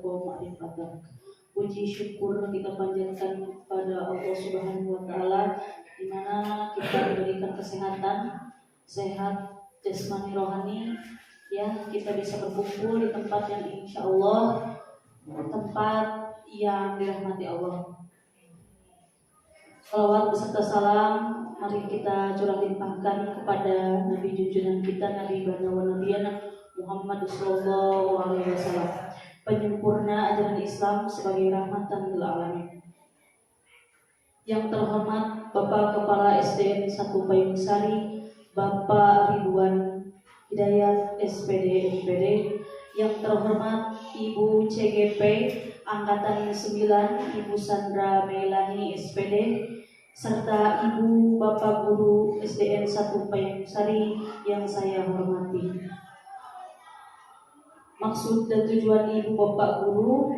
wa ma'rifatak. Puji syukur kita panjatkan kepada Allah Subhanahu wa taala di mana kita diberikan kesehatan, sehat jasmani rohani, ya kita bisa berkumpul di tempat yang insya Allah tempat yang dirahmati Allah. Salawat beserta salam mari kita curah limpahkan kepada Nabi junjungan kita, Nabi Banawa Nabiyana Muhammad sallallahu alaihi wasallam, penyempurna ajaran Islam sebagai rahmatan lil alamin. Yang terhormat Bapak Kepala SDN 1 Payung Sari, Bapak Ridwan Hidayat SPD MPD. Yang terhormat Ibu CGP Angkatan 9 Ibu Sandra Melani SPD, serta Ibu Bapak Guru SDN 1 Payung Sari yang saya hormati. Maksud dan tujuan Ibu Bapak Guru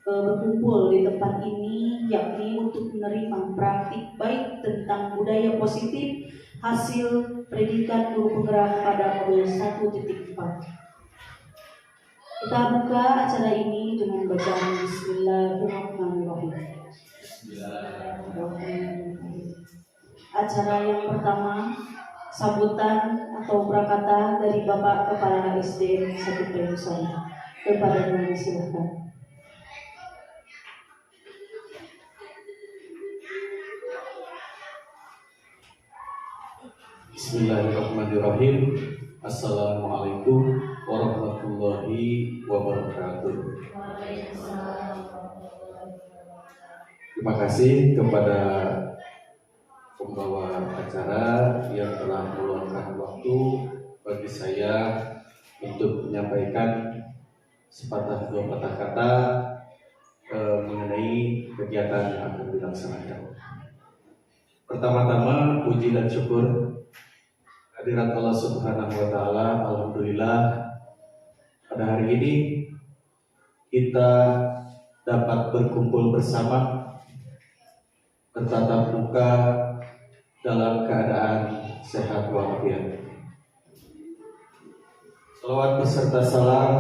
berkumpul di tempat ini yakni untuk menerima praktik baik tentang budaya positif hasil pendidikan guru penggerak pada modul 1.4. Kita buka acara ini dengan bacaan Bismillahirrahmanirrahim. Acara yang pertama, sambutan atau prakata dari Bapak Kepala SDN 1 Payung Sari. Kepada Tuhan silakan. Bismillahirrahmanirrahim. Assalamualaikum warahmatullahi wabarakatuh. Terima kasih kepada pembawa acara yang telah meluangkan waktu bagi saya untuk menyampaikan sepatah dua patah kata mengenai kegiatan yang akan dilaksanakan. Pertama-tama puji dan syukur hadirat Allah Subhanahu wa taala. Alhamdulillah pada hari ini kita dapat berkumpul bersama bertatap muka dalam keadaan sehat walafiat. Salawat beserta salam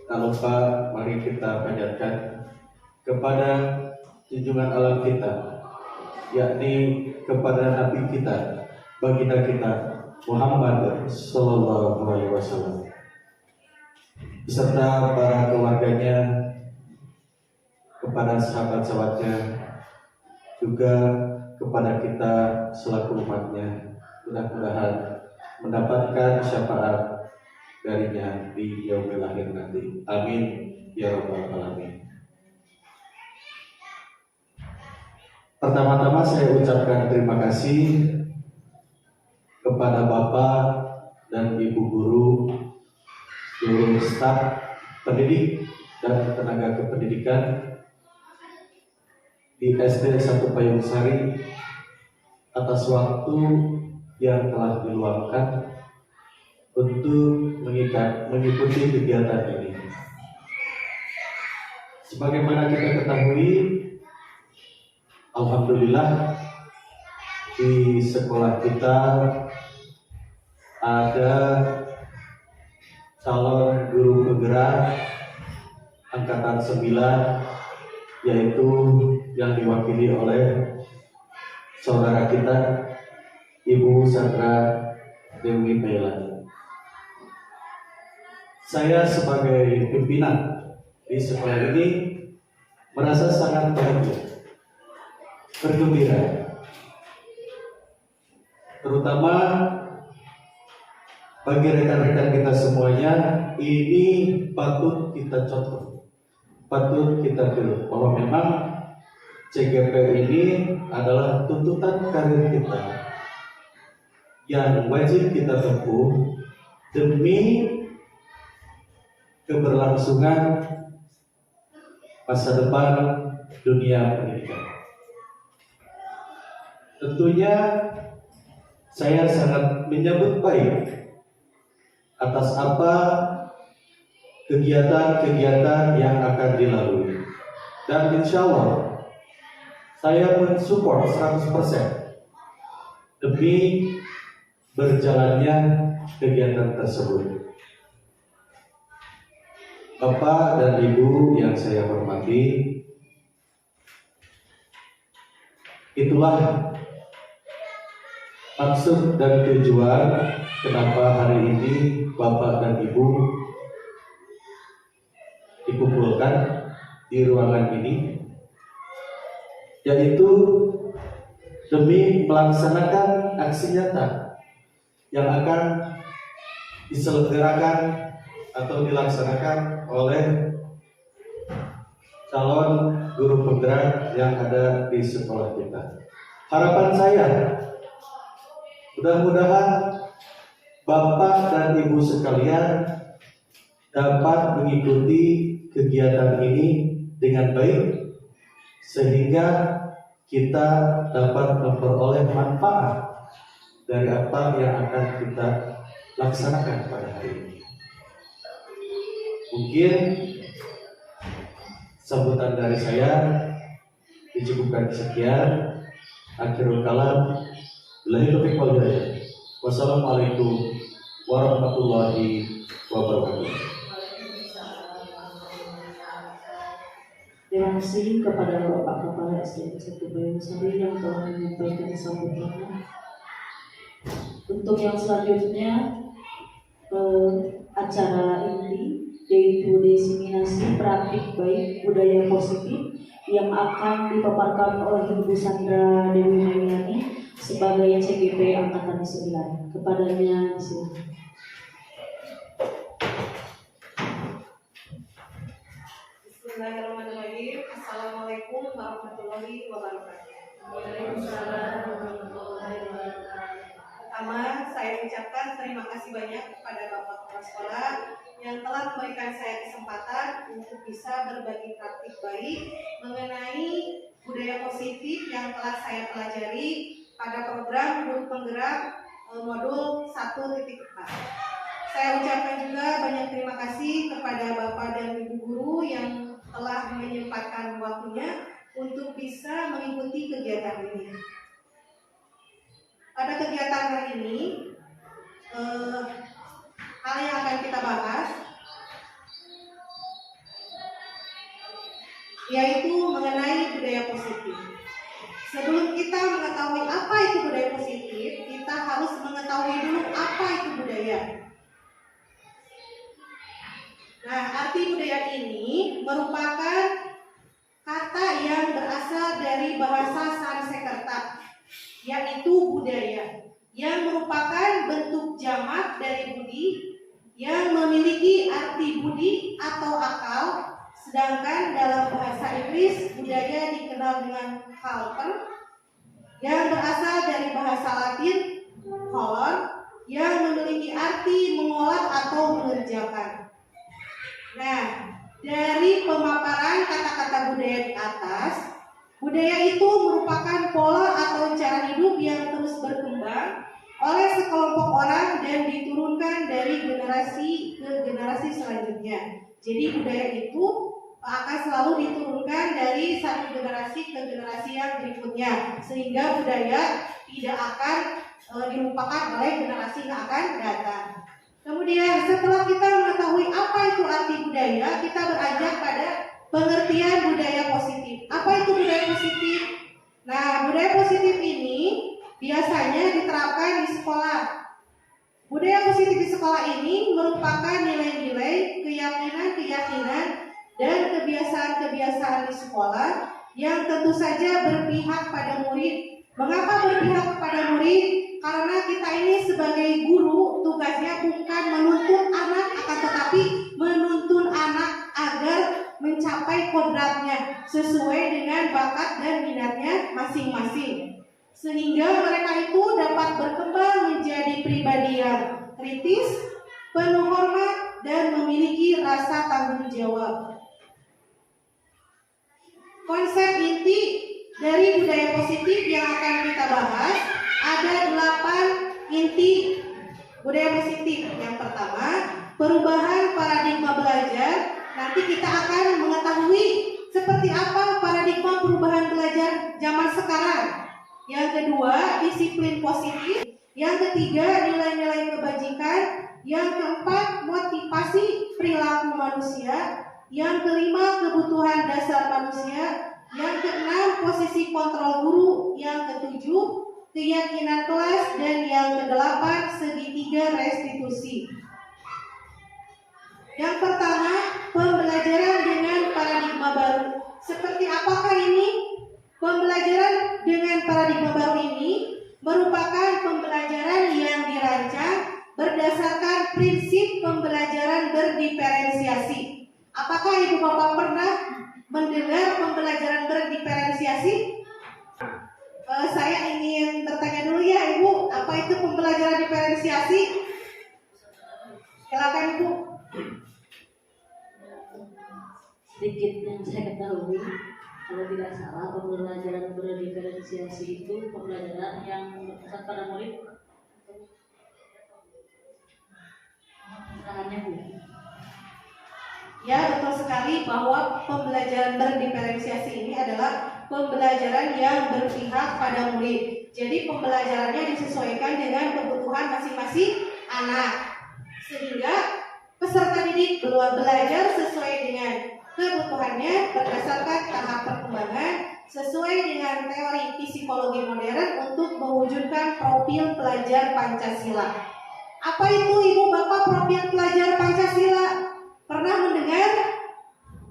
tak lupa mari kita panjatkan kepada junjungan alam kita, yakni kepada Nabi kita, baginda kita Muhammad sallallahu alaihi wasallam, beserta para keluarganya, kepada sahabat-sahabatnya, juga kepada kita selaku umatnya. Mudah-mudahan mendapatkan syafaat darinya di yaumil akhir nanti. Amin ya rabbal alamin. Pertama-tama saya ucapkan terima kasih kepada Bapak dan Ibu guru, seluruh staf pendidik dan tenaga kependidikan di SD 1 Payung Sari atas waktu yang telah diluangkan untuk mengikuti kegiatan ini. Sebagaimana kita ketahui, alhamdulillah di sekolah kita ada calon guru penggerak angkatan 9, yaitu yang diwakili oleh saudara kita Ibu Sandra Dewi Melani. Saya sebagai pimpinan di sekolah ini merasa sangat bahagia, bergembira, terutama bagi rekan-rekan kita semuanya. Ini patut kita contoh, patut kita tiru bahwa memang CGP ini adalah tuntutan karir kita yang wajib kita tempuh demi keberlangsungan masa depan dunia pendidikan. Tentunya saya sangat menyambut baik atas apa kegiatan-kegiatan yang akan dilalui, dan insya Allah saya mensupport 100% demi berjalannya kegiatan tersebut. Bapak dan Ibu yang saya hormati, itulah maksud dan tujuan kenapa hari ini Bapak dan Ibu dikumpulkan di ruangan ini, yaitu demi melaksanakan aksi nyata yang akan diselenggarakan atau dilaksanakan oleh calon guru penggerak yang ada di sekolah kita. Harapan saya, mudah-mudahan Bapak dan Ibu sekalian dapat mengikuti kegiatan ini dengan baik, sehingga kita dapat memperoleh manfaat dari apa yang akan kita laksanakan pada hari ini. Mungkin sambutan dari saya dicukupkan sekian. Akhirul kalam, billahi taufiq wal hidayah. Wassalamualaikum warahmatullahi wabarakatuh. Terima kasih kepada Bapak Kepala SDN 1 Bayungsari yang telah menyampaikan sambutannya. Untuk yang selanjutnya, acara ini yaitu diseminasi praktik baik budaya positif yang akan dipaparkan oleh Ibu Sandra Dewi Mailani sebagai CGP Angkatan 9. Kepadanya silakan. Bismillahirrahmanirrahim. Assalamualaikum warahmatullahi wabarakatuh. Waalaikumsalam warahmatullahi wabarakatuh. Pertama, saya ucapkan terima kasih banyak kepada Bapak Kepala Sekolah yang telah memberikan saya kesempatan untuk bisa berbagi praktik baik mengenai budaya positif yang telah saya pelajari pada program Guru Penggerak modul 1.4. Saya ucapkan juga banyak terima kasih kepada Bapak dan Ibu guru yang telah menyempatkan waktunya untuk bisa mengikuti kegiatan ini. Pada kegiatan hari ini, hal yang akan kita bahas yaitu mengenai budaya positif. Sebelum kita mengetahui apa itu budaya positif, kita harus mengetahui dulu apa itu budaya. Nah, arti budaya ini merupakan kata yang berasal dari bahasa Sanskerta, yaitu budaya, yang merupakan bentuk jamak dari budi, yang memiliki arti budi atau akal, sedangkan dalam bahasa Inggris budaya dikenal dengan culture, yang berasal dari bahasa Latin color, yang memiliki arti mengolah atau mengerjakan. Nah, dari pemaparan kata-kata budaya di atas, budaya itu merupakan pola atau cara hidup yang terus berkembang oleh sekelompok orang dan diturunkan dari generasi ke generasi selanjutnya. Jadi budaya itu akan selalu diturunkan dari satu generasi ke generasi yang berikutnya, sehingga budaya tidak akan dilupakan oleh generasi yang akan datang. Kemudian setelah kita mengetahui apa itu arti budaya, kita beranjak pada pengertian budaya positif. Apa itu budaya positif? Nah, budaya positif ini biasanya diterapkan di sekolah. Budaya positif di sekolah ini merupakan nilai-nilai, keyakinan-keyakinan, dan kebiasaan-kebiasaan di sekolah yang tentu saja berpihak pada murid. Mengapa berpihak kepada murid? Karena kita ini sebagai guru tugasnya bukan menuntun anak, akan tetapi menuntun anak agar mencapai kodratnya sesuai dengan bakat dan minatnya masing-masing, sehingga mereka itu dapat berkembang menjadi pribadi yang kritis, penuh hormat, dan memiliki rasa tanggung jawab. Konsep inti dari budaya positif yang akan kita bahas ada 8 inti budaya positif. Yang pertama, perubahan paradigma belajar. Nanti kita akan mengetahui seperti apa paradigma perubahan belajar zaman sekarang. Yang kedua, disiplin positif. Yang ketiga, nilai-nilai kebajikan. Yang keempat, motivasi perilaku manusia. Yang kelima, kebutuhan dasar manusia. Yang keenam, posisi kontrol guru. Yang ketujuh, keyakinan kelas. Dan yang kedelapan, segitiga restitusi. Yang pertama, pembelajaran dengan paradigma baru. Seperti apakah ini? Pembelajaran dengan paradigma baru ini merupakan pembelajaran yang dirancang berdasarkan prinsip pembelajaran berdiferensiasi. Apakah Ibu Bapak pernah mendengar pembelajaran berdiferensiasi? Saya ingin bertanya dulu ya Ibu, apa itu pembelajaran diferensiasi? Silakan Ibu. Sedikit yang saya ketahui, kalau tidak salah pembelajaran berdiferensiasi itu pembelajaran yang berpusat pada murid. Arahannya Bu. Ya, betul sekali bahwa pembelajaran berdiferensiasi ini adalah pembelajaran yang berpihak pada murid. Jadi pembelajarannya disesuaikan dengan kebutuhan masing-masing anak. Sehingga peserta didik belajar sesuai dengan kebutuhannya berdasarkan tahap perkembangan sesuai dengan teori psikologi modern untuk mewujudkan profil pelajar Pancasila. Apa itu Ibu Bapak profil pelajar Pancasila? Pernah mendengar?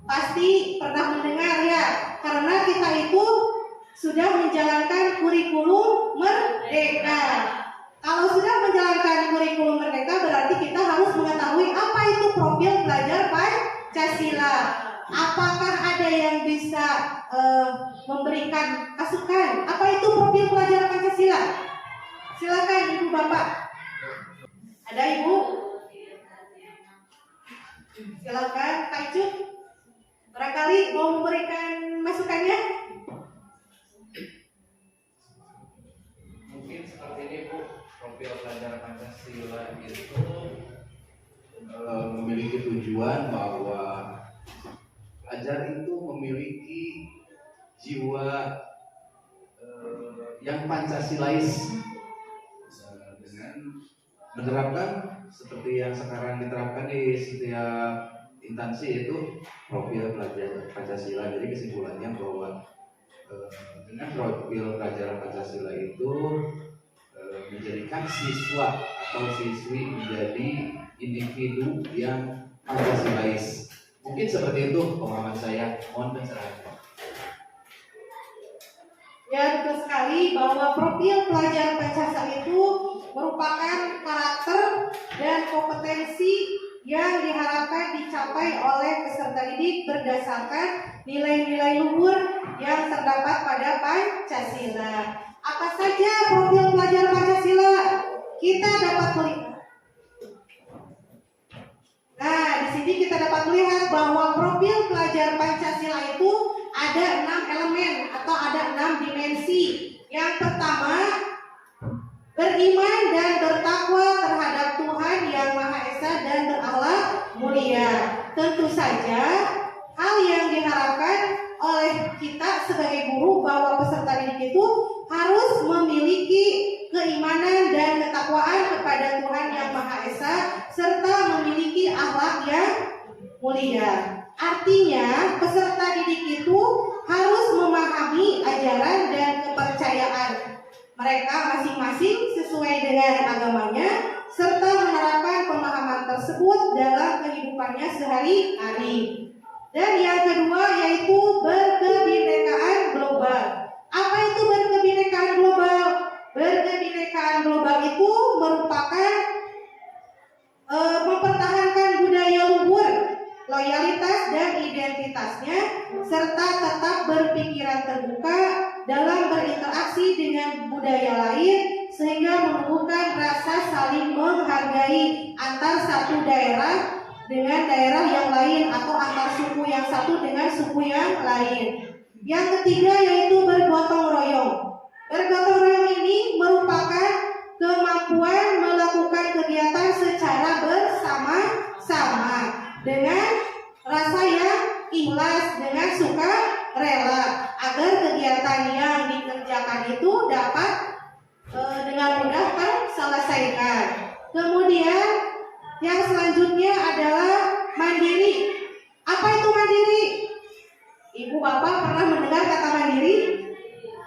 Pasti pernah mendengar ya, karena kita itu sudah menjalankan kurikulum merdeka. Kalau sudah menjalankan kurikulum merdeka berarti kita harus mengetahui apa itu profil pelajar Pancasila. Apakah ada yang bisa memberikan masukan? Apa itu profil pelajar Pancasila? Silakan Ibu Bapak. Ada Ibu? Silakan Pak Icuk. Barangkali mau memberikan masukannya? Mungkin seperti ini Bu, profil pelajar Pancasila itu memiliki tujuan bahwa pelajar itu memiliki jiwa yang Pancasilais dengan menerapkan seperti yang sekarang diterapkan di setiap instansi itu profil pelajar Pancasila. Jadi kesimpulannya bahwa dengan profil pelajar Pancasila itu menjadikan siswa atau siswi menjadi individu yang Pancasilais. Mungkin seperti itu pemahaman saya. Mohon pencerahan. Ya, betul sekali bahwa profil pelajar Pancasila itu merupakan karakter dan kompetensi yang diharapkan dicapai oleh peserta didik berdasarkan nilai-nilai luhur yang terdapat pada Pancasila. Apa saja profil pelajar Pancasila? Kita dapat melihat. Nah, di sini kita dapat melihat bahwa profil pelajar Pancasila itu ada 6 elemen atau ada 6 dimensi. Yang pertama, beriman dan bertakwa terhadap Tuhan Yang Maha Esa dan berakhlak mulia. Tentu saja hal yang diharapkan oleh kita sebagai guru bahwa peserta didik itu harus memiliki keimanan dan ketakwaan kepada Tuhan Yang Maha Esa serta memiliki akhlak yang mulia. Artinya peserta didik itu harus memahami ajaran dan kepercayaan mereka masing-masing sesuai dengan agamanya serta menerapkan pemahaman tersebut dalam kehidupannya sehari-hari. Dan yang kedua yaitu berkebinekaan global. Apa itu berkebinekaan global? Berkebinekaan global itu merupakan mempertahankan budaya luhur, loyalitas dan identitasnya serta tetap berpikiran terbuka dalam berinteraksi dengan budaya lain sehingga menumbuhkan rasa saling menghargai antar satu daerah dengan daerah yang lain atau antar suku yang satu dengan suku yang lain. Yang ketiga yaitu bergotong royong. Bergotong royong ini merupakan kemampuan melakukan kegiatan secara bersama-sama dengan rasa yang ikhlas, dengan suka rela agar kegiatan yang dikerjakan itu dapat dengan mudah terselesaikan. Kemudian Yang selanjutnya adalah mandiri. Apa itu mandiri? Ibu bapak pernah mendengar kata mandiri?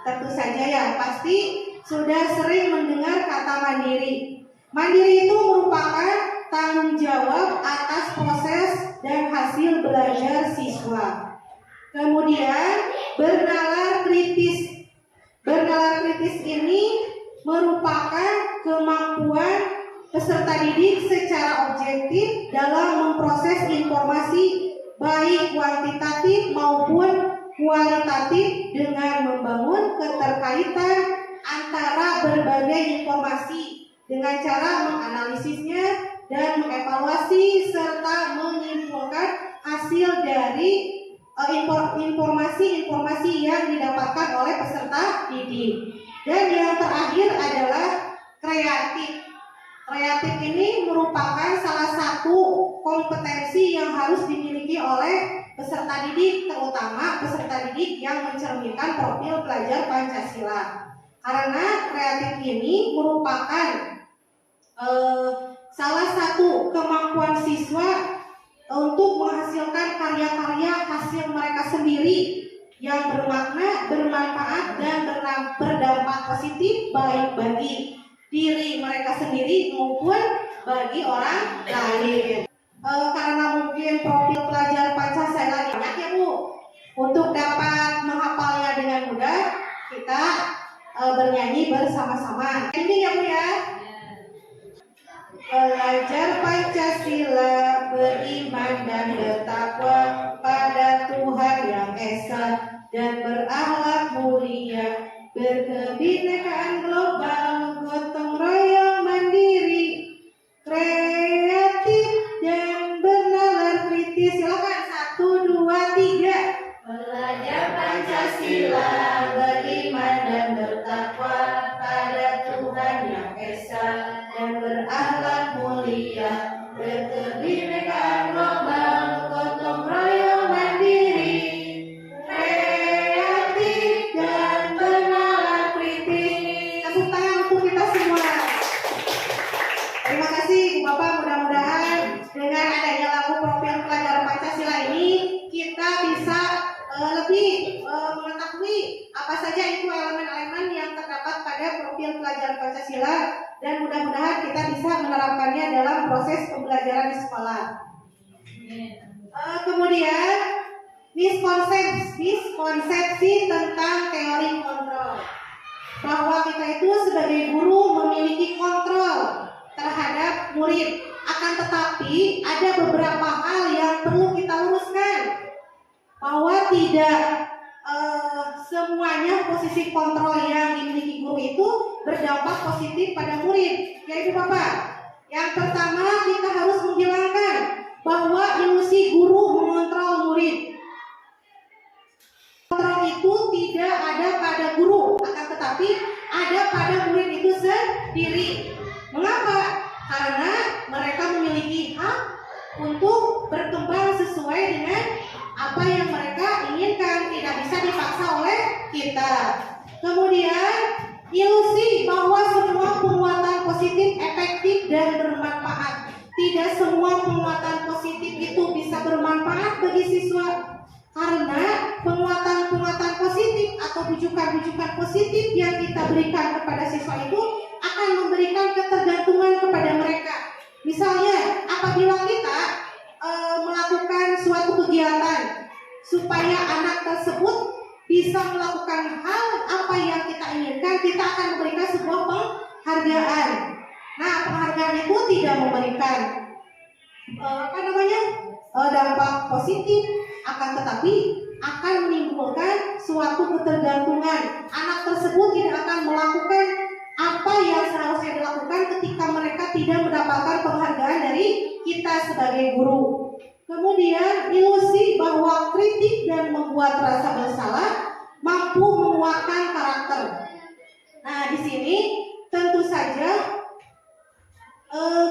Tentu saja ya, pasti sudah sering mendengar kata mandiri. Mandiri itu merupakan tanggung jawab atas proses dan hasil belajar siswa. Kemudian bernalar kritis. Bernalar kritis ini merupakan kemampuan peserta didik secara objektif dalam memproses informasi baik kuantitatif maupun kualitatif dengan membangun keterkaitan antara berbagai informasi dengan cara menganalisisnya dan mengevaluasi serta menyimpulkan hasil dari informasi-informasi yang didapatkan oleh peserta didik. Dan yang terakhir adalah kreatif. Kreatif ini merupakan salah satu kompetensi yang harus dimiliki oleh peserta didik, terutama peserta didik yang mencerminkan profil pelajar Pancasila. Karena kreatif ini merupakan salah satu kemampuan siswa untuk menghasilkan karya-karya hasil mereka sendiri yang bermakna, bermanfaat, dan berdampak positif baik bagi diri mereka sendiri maupun bagi orang lain. Karena mungkin profil pelajar Pancasila banyak ya Bu, untuk dapat menghafalnya dengan mudah kita bernyanyi bersama-sama. Ini ya Bu ya. Pelajar Pancasila beriman dan bertakwa pada Tuhan yang Esa dan berakhlak mulia, berkebinekaan global, gotong royong mandiri, kreatif dan bernalar kritis. Silakan 1, 2, 3. Pelajar Pancasila beriman dan bertakwa pada Tuhan yang Esa dan berakhlak mulia, berkebinekaan global, gotong royong mandiri, kreatif dan bernalar kritis. Tepuk tangan untuk kita semua. Terima kasih Bu Bapak, mudah-mudahan dengan adanya lagu profil pelajar Pancasila ini kita bisa lebih mengetahui apa saja itu elemen-elemen yang terdapat pada profil pelajar Pancasila, dan mudah-mudahan kita bisa menerapkannya dalam proses pembelajaran di sekolah. Kemudian miskonsepsi tentang teori kontrol, bahwa kita itu sebagai guru memiliki kontrol terhadap murid, akan tetapi ada beberapa hal yang perlu kita luruskan, bahwa tidak semuanya posisi kontrol yang dimiliki guru itu berdampak positif pada murid. Ya Ibu Bapak, yang pertama kita harus menghilangkan bahwa ilusi guru mengontrol murid. Kontrol itu tidak ada pada guru, akan tetapi ada pada murid itu sendiri. Mengapa? Karena mereka memiliki hak untuk berkembang sesuai dengan apa yang mereka inginkan, tidak bisa dipaksa oleh kita. Kemudian ilusi bahwa semua penguatan positif efektif dan bermanfaat. Tidak semua penguatan positif itu bisa bermanfaat bagi siswa, karena penguatan-penguatan positif atau bujukan-bujukan positif yang kita berikan kepada siswa itu akan memberikan ketergantungan kepada mereka. Misalnya apabila kita melakukan suatu kegiatan supaya anak tersebut bisa melakukan hal apa yang kita inginkan, kita akan memberikan sebuah penghargaan. Nah, penghargaan itu tidak memberikan dampak positif, akan tetapi akan menimbulkan suatu ketergantungan. Anak tersebut tidak akan melakukan apa yang seharusnya dilakukan ketika mereka tidak mendapatkan penghargaan dari kita sebagai guru. Kemudian ilusi bahwa kritik dan membuat rasa bersalah mampu menguatkan karakter. Nah, di sini tentu saja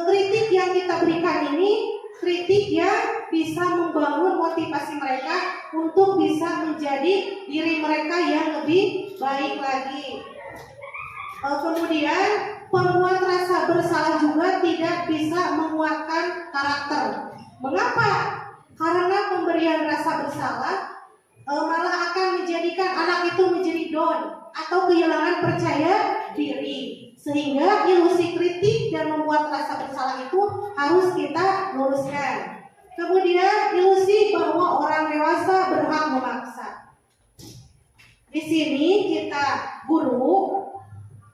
kritik yang kita berikan ini kritik yang bisa membangun motivasi mereka untuk bisa menjadi diri mereka yang lebih baik lagi. Kemudian pembuat rasa bersalah juga tidak bisa menguatkan karakter. Mengapa? Karena pemberian rasa bersalah malah akan menjadikan anak itu menjadi down atau kehilangan percaya diri. Sehingga ilusi kritik dan membuat rasa bersalah itu harus kita luruskan. Kemudian ilusi bahwa orang dewasa berhak memaksa. Di sini kita guru,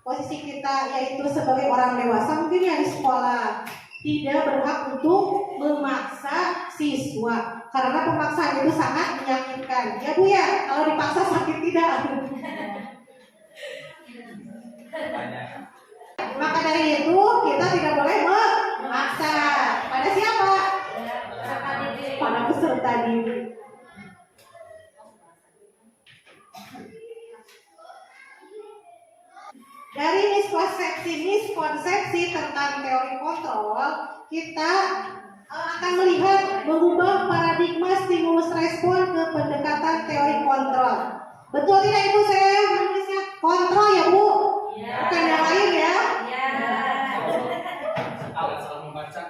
posisi kita yaitu sebagai orang dewasa mungkin ya di sekolah tidak berhak untuk memaksa siswa karena pemaksaan itu sangat menyakitkan. Ya Bu ya, kalau dipaksa sakit tidak? Banyak. Maka dari itu kita tidak boleh memaksa. Pada siapa? Pada peserta didik. Dari miskonsepsi tentang teori kontrol, kita akan melihat mengubah paradigma stimulus respon ke pendekatan teori kontrol. Betul tidak Ibu saya menulisnya kontrol ya Bu? Ya. Bukan yang lain ya? Ya. Alat salah membaca.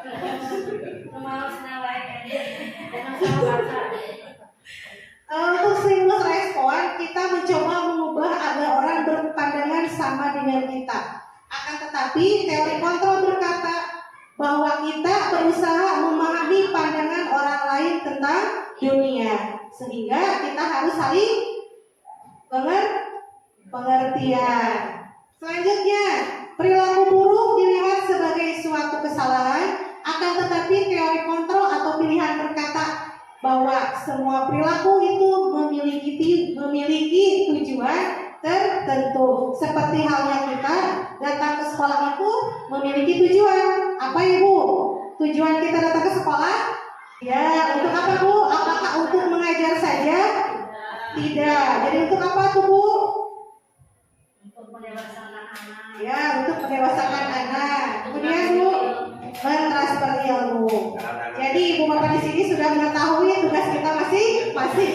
Mau senawai aja. Jangan salah baca. Untuk stimulus respon, kita mencoba mengubah agar orang berpandangan sama dengan kita. Akan tetapi, teori kontrol berkata bahwa kita berusaha memahami pandangan orang lain tentang dunia. Sehingga kita harus saling pengertian. Selanjutnya, perilaku buruk dilihat sebagai suatu kesalahan. Akan tetapi, teori kontrol atau pilihan berkata bahwa semua perilaku itu memiliki tujuan tertentu. Seperti halnya kita datang ke sekolah itu memiliki tujuan. Apa Ibu? Tujuan kita datang ke sekolah? Ya, untuk apa Bu? Apakah untuk mengajar saja? Tidak. Jadi untuk apa tuh Bu? Untuk mendewasakan anak. Ya, untuk mendewasakan anak. Kemudian Bu, mentransfer ilmu. Jadi Ibu Bapak di sini sudah mengetahui tugas kita masih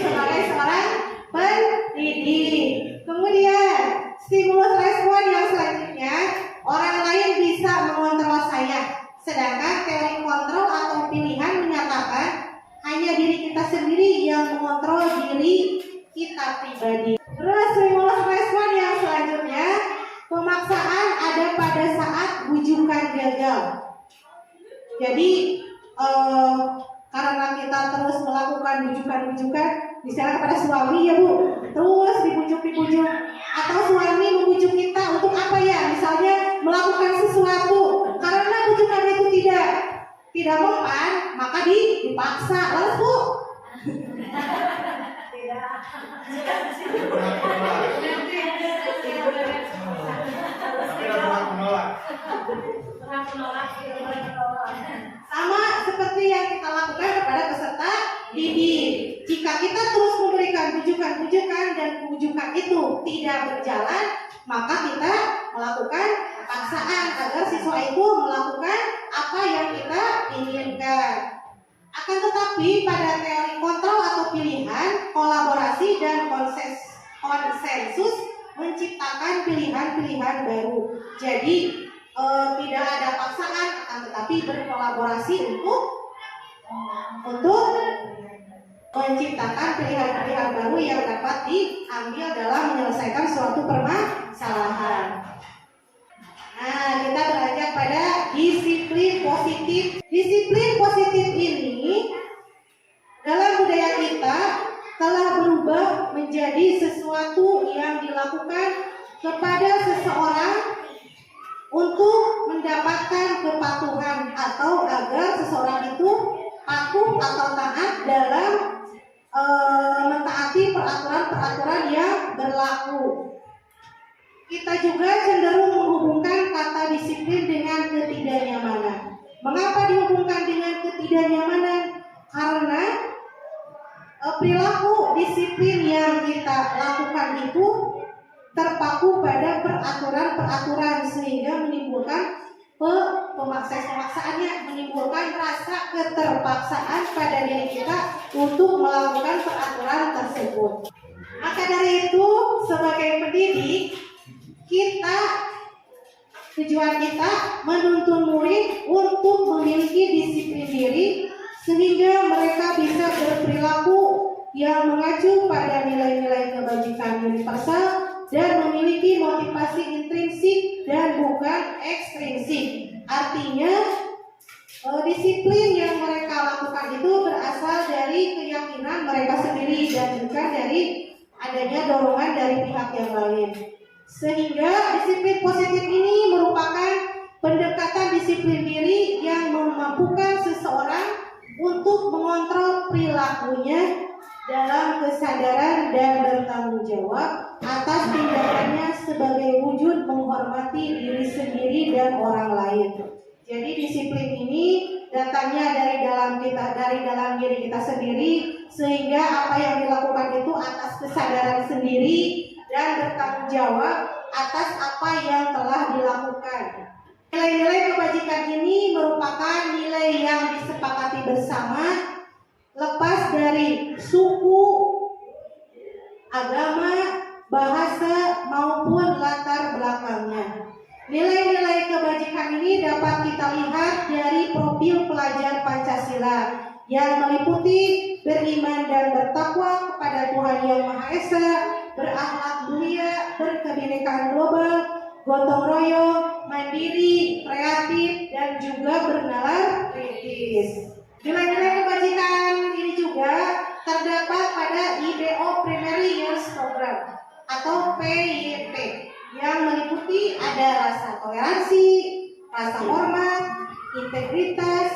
sebagai seorang pendidik. Kemudian stimulus respon yang selanjutnya, orang lain bisa mengontrol saya. Sedangkan teori kontrol atau pilihan menyatakan hanya diri kita sendiri yang mengontrol diri kita pribadi. Terus stimulus respon yang selanjutnya, pemaksaan ada pada saat bujukan gagal. Jadi karena kita terus melakukan bujukan-bujukan, misalnya kepada suami ya Bu, terus dibujuk, atau suami membujuk kita untuk apa ya? Misalnya melakukan sesuatu, karena bujukan itu tidak mempan, maka dipaksa. Lalu Bu? Sama seperti yang kita lakukan kepada peserta didik. Jika kita terus memberikan bujukan-bujukan dan bujukan itu tidak berjalan, maka kita melakukan paksaan agar siswa itu melakukan apa yang kita inginkan. Akan tetapi pada teori kontrol atau pilihan, kolaborasi dan konsensus menciptakan pilihan-pilihan baru. Jadi tidak ada paksaan, akan tetapi berkolaborasi untuk menciptakan pilihan-pilihan baru yang dapat diambil dalam menyelesaikan suatu permasalahan. Nah, kita beranjak pada disiplin positif. Disiplin positif ini dalam budaya kita telah berubah menjadi sesuatu yang dilakukan kepada seseorang untuk mendapatkan kepatuhan atau agar seseorang itu patuh atau taat dalam mentaati peraturan-peraturan yang berlaku. Kita juga cenderung menghubungkan kata disiplin dengan ketidaknyamanan. Mengapa dihubungkan dengan ketidaknyamanan? Karena perilaku disiplin yang kita lakukan itu terpaku pada peraturan-peraturan sehingga menimbulkan pemaksaannya, menimbulkan rasa keterpaksaan pada diri kita untuk melakukan peraturan tersebut. Maka dari itu sebagai pendidik kita Tujuan kita menuntun murid untuk memiliki disiplin diri sehingga mereka bisa berperilaku yang mengacu pada nilai-nilai kebajikan universal dan memiliki motivasi intrinsik dan bukan ekstrinsik. Artinya disiplin yang mereka lakukan itu berasal dari keyakinan mereka sendiri dan bukan dari adanya dorongan dari pihak yang lain. Sehingga disiplin positif ini merupakan pendekatan disiplin diri yang memampukan seseorang untuk mengontrol perilakunya dalam kesadaran dan bertanggung jawab atas tindakannya sebagai wujud menghormati diri sendiri dan orang lain. Jadi disiplin ini datangnya dari dalam diri kita sendiri, sehingga apa yang dilakukan itu atas kesadaran sendiri dan bertanggung jawab atas apa yang telah dilakukan. Nilai-nilai kebajikan ini merupakan nilai yang disepakati bersama, lepas dari suku, agama, bahasa maupun latar belakangnya. Nilai-nilai kebajikan ini dapat kita lihat dari profil pelajar Pancasila yang meliputi beriman dan bertakwa kepada Tuhan Yang Maha Esa, berakhlak mulia, berkebinekaan global, gotong royong, mandiri, kreatif, dan juga bernalar kritis. Nilai-nilai kebajikan ini juga terdapat pada IBO Primary Years Program atau PYP yang meliputi ada rasa toleransi, rasa hormat, integritas,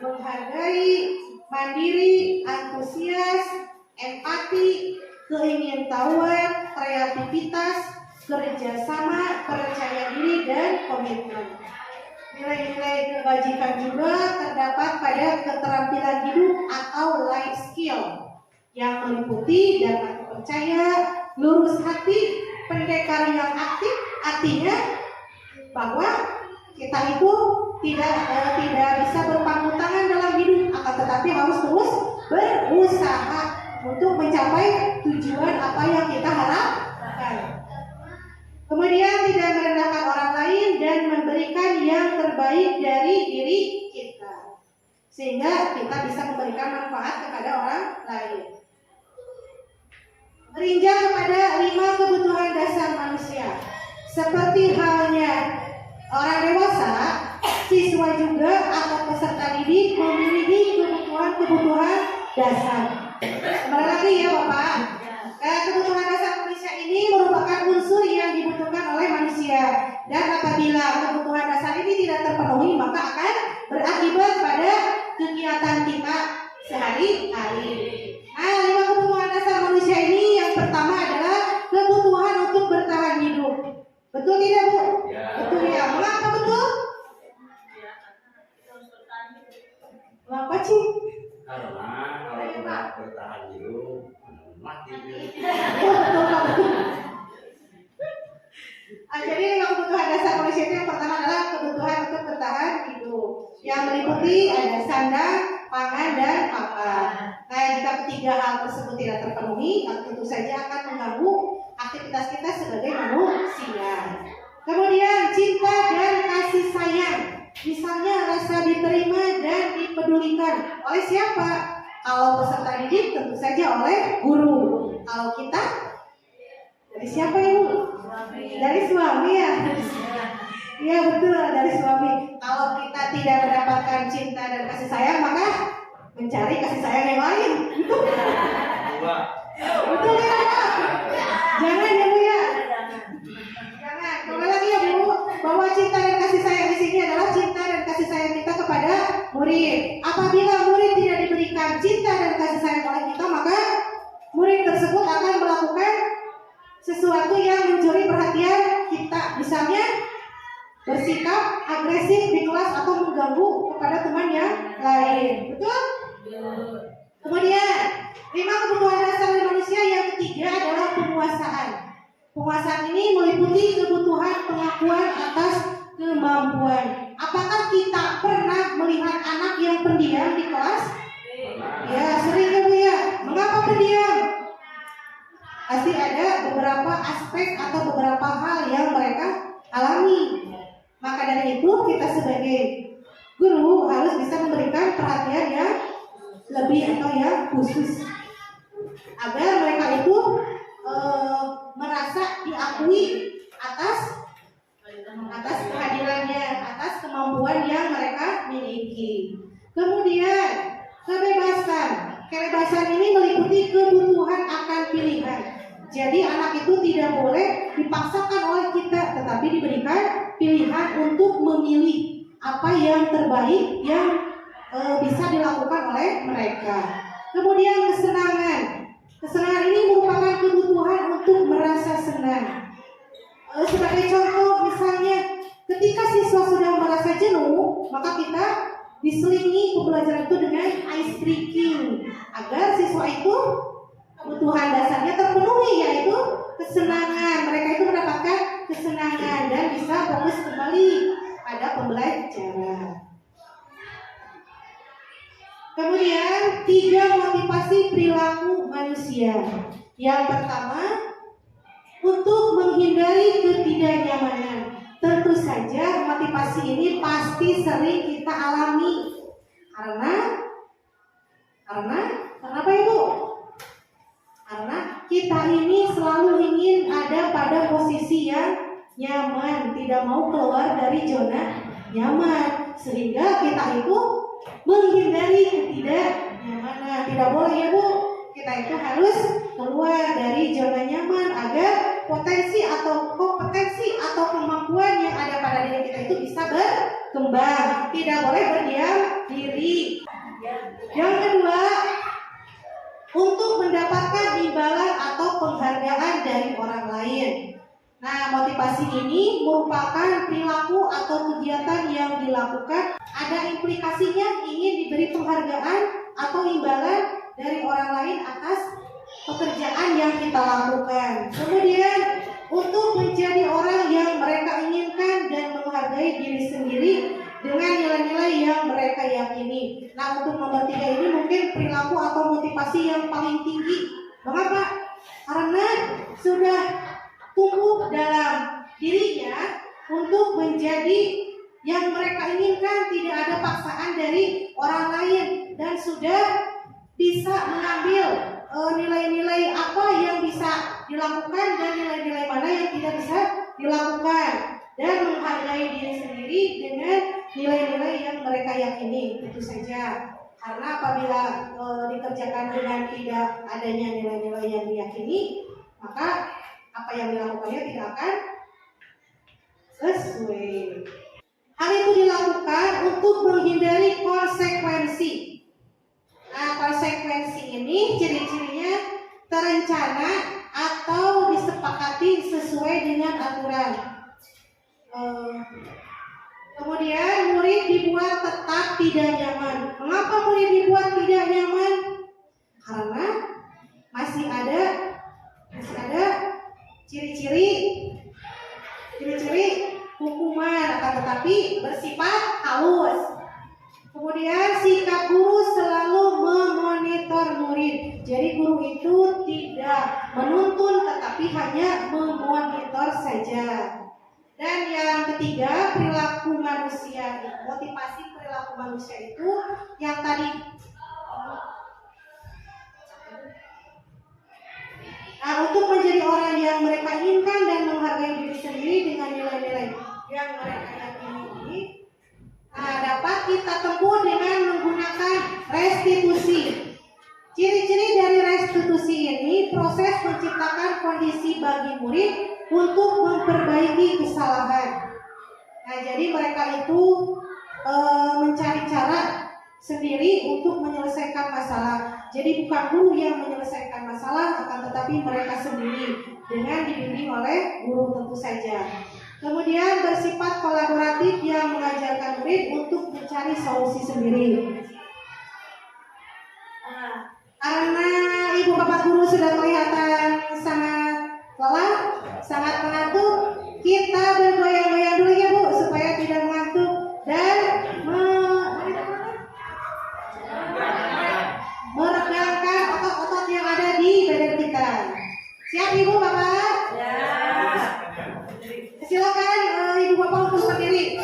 menghargai, mandiri, antusias, empati, keingintahuan, kreativitas, kerjasama, percaya diri, dan komitmen. Nilai-nilai kebajikan juga terdapat pada keterampilan hidup atau life skill yang meliputi dapat percaya, lurus hati, pendekar yang aktif, artinya bahwa kita itu tidak bisa berpangku tangan dalam hidup, akan tetapi harus terus berusaha untuk mencapai tujuan apa yang kita harapkan. Kemudian tidak merendahkan orang lain dan memberikan yang terbaik dari diri kita, sehingga kita bisa memberikan manfaat kepada orang lain. Merinjak kepada 5 kebutuhan dasar manusia, seperti halnya orang dewasa, siswa juga atau peserta didik memiliki kebutuhan dasar. Kembali lagi ya Bapak, kebutuhan dasar manusia ini merupakan unsur yang dibutuhkan oleh manusia, dan apabila kebutuhan dasar ini tidak terpenuhi maka akan berakibat pada kegiatan kita sehari-hari. Nah, 5 kebutuhan dasar manusia ini yang pertama adalah kebutuhan untuk bertahan hidup. Betul tidak Bu? Ya. Betul ya. Mengapa betul? Mengapa sih? Karena kalau tidak bertahan hidup mati. Jadi 5 kebutuhan dasar manusia itu yang pertama adalah kebutuhan untuk bertahan hidup, yang meliputi ada sandang, pangan, dan papan. Nah, jika ketiga hal tersebut tidak terpenuhi, tentu saja akan mengganggu aktivitas kita sebagai manusia. Kemudian cinta dan kasih sayang, misalnya rasa diterima dan dipedulikan oleh siapa? Kalau peserta didik tentu saja oleh guru. Kalau kita dari siapa Ibu? Dari suami ya. Iya betul, dari suami. Kalau kita tidak mendapatkan cinta dan kasih sayang, maka mencari kasih sayang yang lain. Betul ya Pak? Jangan ya Bu ya. Jangan. Kembali lagi ya Bu, bahwa cinta dan kasih sayang di sini adalah cinta dan kasih sayang kita kepada murid. Apabila murid tidak diberikan cinta dan kasih sayang oleh kita, maka murid tersebut akan melakukan sesuatu yang mencuri perhatian kita, misalnya bersikap agresif di kelas atau mengganggu kepada teman yang lain. Betul? Kemudian 5 kebutuhan dasar manusia yang ketiga adalah penguasaan. Penguasaan ini meliputi kebutuhan pengakuan atas kemampuan. Apakah kita pernah melihat anak yang pendiam di kelas? Ya, sering ya Bu ya. Mengapa pendiam? Pasti ada beberapa aspek atau beberapa hal yang mereka alami. Maka dari itu kita sebagai guru harus bisa memberikan perhatian yang lebih atau yang khusus agar mereka itu merasa diakui atas kehadirannya, atas kemampuan yang mereka miliki. Kemudian kebebasan ini meliputi kebutuhan akan pilihan. Jadi anak itu tidak boleh dipaksakan oleh kita, tetapi diberikan pilihan untuk memilih apa yang terbaik yang bisa dilakukan oleh mereka. Kemudian kesenangan ini merupakan kebutuhan untuk merasa senang. Sebagai contoh misalnya, ketika siswa sudah merasa jenuh, maka kita diselingi pembelajaran itu dengan ice breaking agar siswa itu kebutuhan dasarnya terpenuhi, yaitu kesenangan. Mereka itu mendapatkan kesenangan dan bisa fokus kembali pada pembelajaran. Kemudian 3 motivasi perilaku manusia. Yang pertama, untuk menghindari ketidaknyamanan. Tentu saja motivasi ini pasti sering kita alami. Karena apa itu? Karena kita ini selalu ingin ada pada posisi yang nyaman, tidak mau keluar dari zona nyaman, sehingga kita itu menghindari ketidaknyamanan. Tidak boleh ya Bu, kita itu harus keluar dari zona nyaman agar potensi atau kompetensi atau kemampuan yang ada pada diri kita itu bisa berkembang. Tidak boleh berdiam diri. Yang kedua, untuk mendapatkan imbalan atau penghargaan dari orang lain. Nah, motivasi ini merupakan perilaku atau kegiatan yang dilakukan ada implikasinya ingin diberi penghargaan atau imbalan dari orang lain atas pekerjaan yang kita lakukan. Kemudian untuk menjadi orang yang mereka inginkan dan menghargai diri sendiri dengan nilai-nilai yang mereka yakini. Nah, untuk nomor 3 ini mungkin perilaku atau motivasi yang paling tinggi. Mengapa? Karena sudah tumbuh dalam dirinya untuk menjadi yang mereka inginkan, tidak ada paksaan dari orang lain, dan sudah bisa mengambil nilai-nilai apa yang bisa dilakukan dan nilai-nilai mana yang tidak bisa dilakukan, dan menghargai diri sendiri dengan nilai-nilai yang mereka yakini. Tentu saja karena apabila dikerjakan dengan tidak adanya nilai-nilai yang diyakini, maka apa yang dilakukannya tidak akan sesuai. Hal itu dilakukan untuk menghindari konsekuensi. Nah, konsekuensi ini ciri-cirinya terencana atau disepakati sesuai dengan aturan. Kemudian murid dibuat tetap tidak nyaman. Mengapa murid dibuat tidak nyaman? Karena masih ada ciri-ciri hukuman, akan tetapi bersifat halus. Kemudian sikap guru selalu memonitor murid. Jadi guru itu tidak menuntun tetapi hanya memonitor saja. Dan yang ketiga, perilaku manusia. Motivasi perilaku manusia itu yang tadi. Nah, untuk menjadi orang yang mereka inginkan dan menghargai diri sendiri dengan nilai-nilai yang mereka yakini ini, dapat kita tempuh dengan menggunakan restitusi. Ciri-ciri dari restitusi ini proses menciptakan kondisi bagi murid untuk memperbaiki kesalahan. Nah, jadi mereka itu mencari cara sendiri untuk menyelesaikan masalah. Jadi bukan guru yang menyelesaikan masalah, akan tetapi mereka sendiri dengan dibimbing oleh guru tentu saja. Kemudian bersifat kolaboratif yang mengajarkan murid untuk mencari solusi sendiri. Karena ibu bapak guru sudah kelihatan sangat lelah, sangat mengantuk, kita bergoyang-goyang dulu ya Bu, supaya tidak mengantuk dan meregangkan otot-otot yang ada di badan kita. Siap ibu bapak? Ya. Silakan ibu bapak untuk berdiri.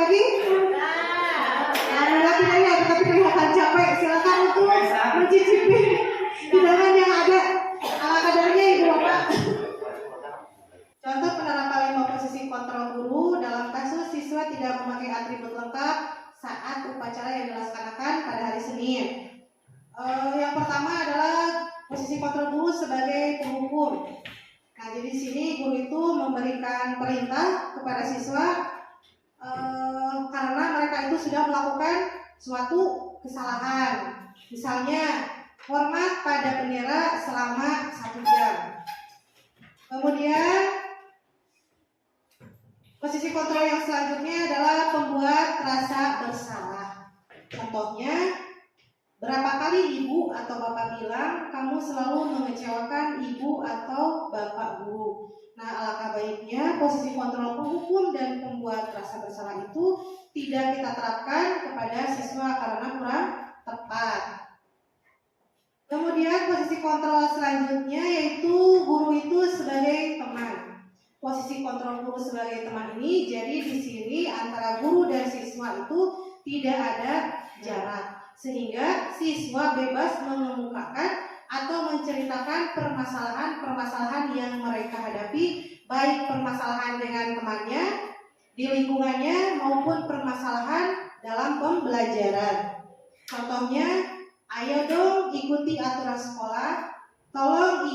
lagi? Alhamdulillah tidak ya, tetapi kelihatan capek. Silakan untuk mencicipi hidangan yang ada ala kadarnya Ibu Bapak. Contoh penerapan 5 posisi kontrol guru dalam kasus siswa tidak memakai atribut lengkap saat upacara yang dilaksanakan pada hari Senin. Yang pertama adalah posisi kontrol guru sebagai penghukum. Nah, jadi di sini guru itu memberikan perintah kepada siswa karena mereka itu sudah melakukan suatu kesalahan. Misalnya, hormat pada bendera selama 1 jam. Kemudian posisi kontrol yang selanjutnya adalah pembuat rasa bersalah. Contohnya, berapa kali ibu atau bapak bilang kamu selalu mengecewakan ibu atau bapak guru. Nah, alangkah baiknya posisi kontrol penghukum dan pembuat rasa bersalah itu tidak kita terapkan kepada siswa karena kurang tepat. Kemudian posisi kontrol selanjutnya yaitu guru itu sebagai teman. Posisi kontrol guru sebagai teman ini jadi di sini antara guru dan siswa itu tidak ada jarak, sehingga siswa bebas mengemukakan atau menceritakan permasalahan-permasalahan yang mereka hadapi, baik permasalahan dengan temannya di lingkungannya maupun permasalahan dalam pembelajaran. Contohnya, ayo dong ikuti aturan sekolah, tolong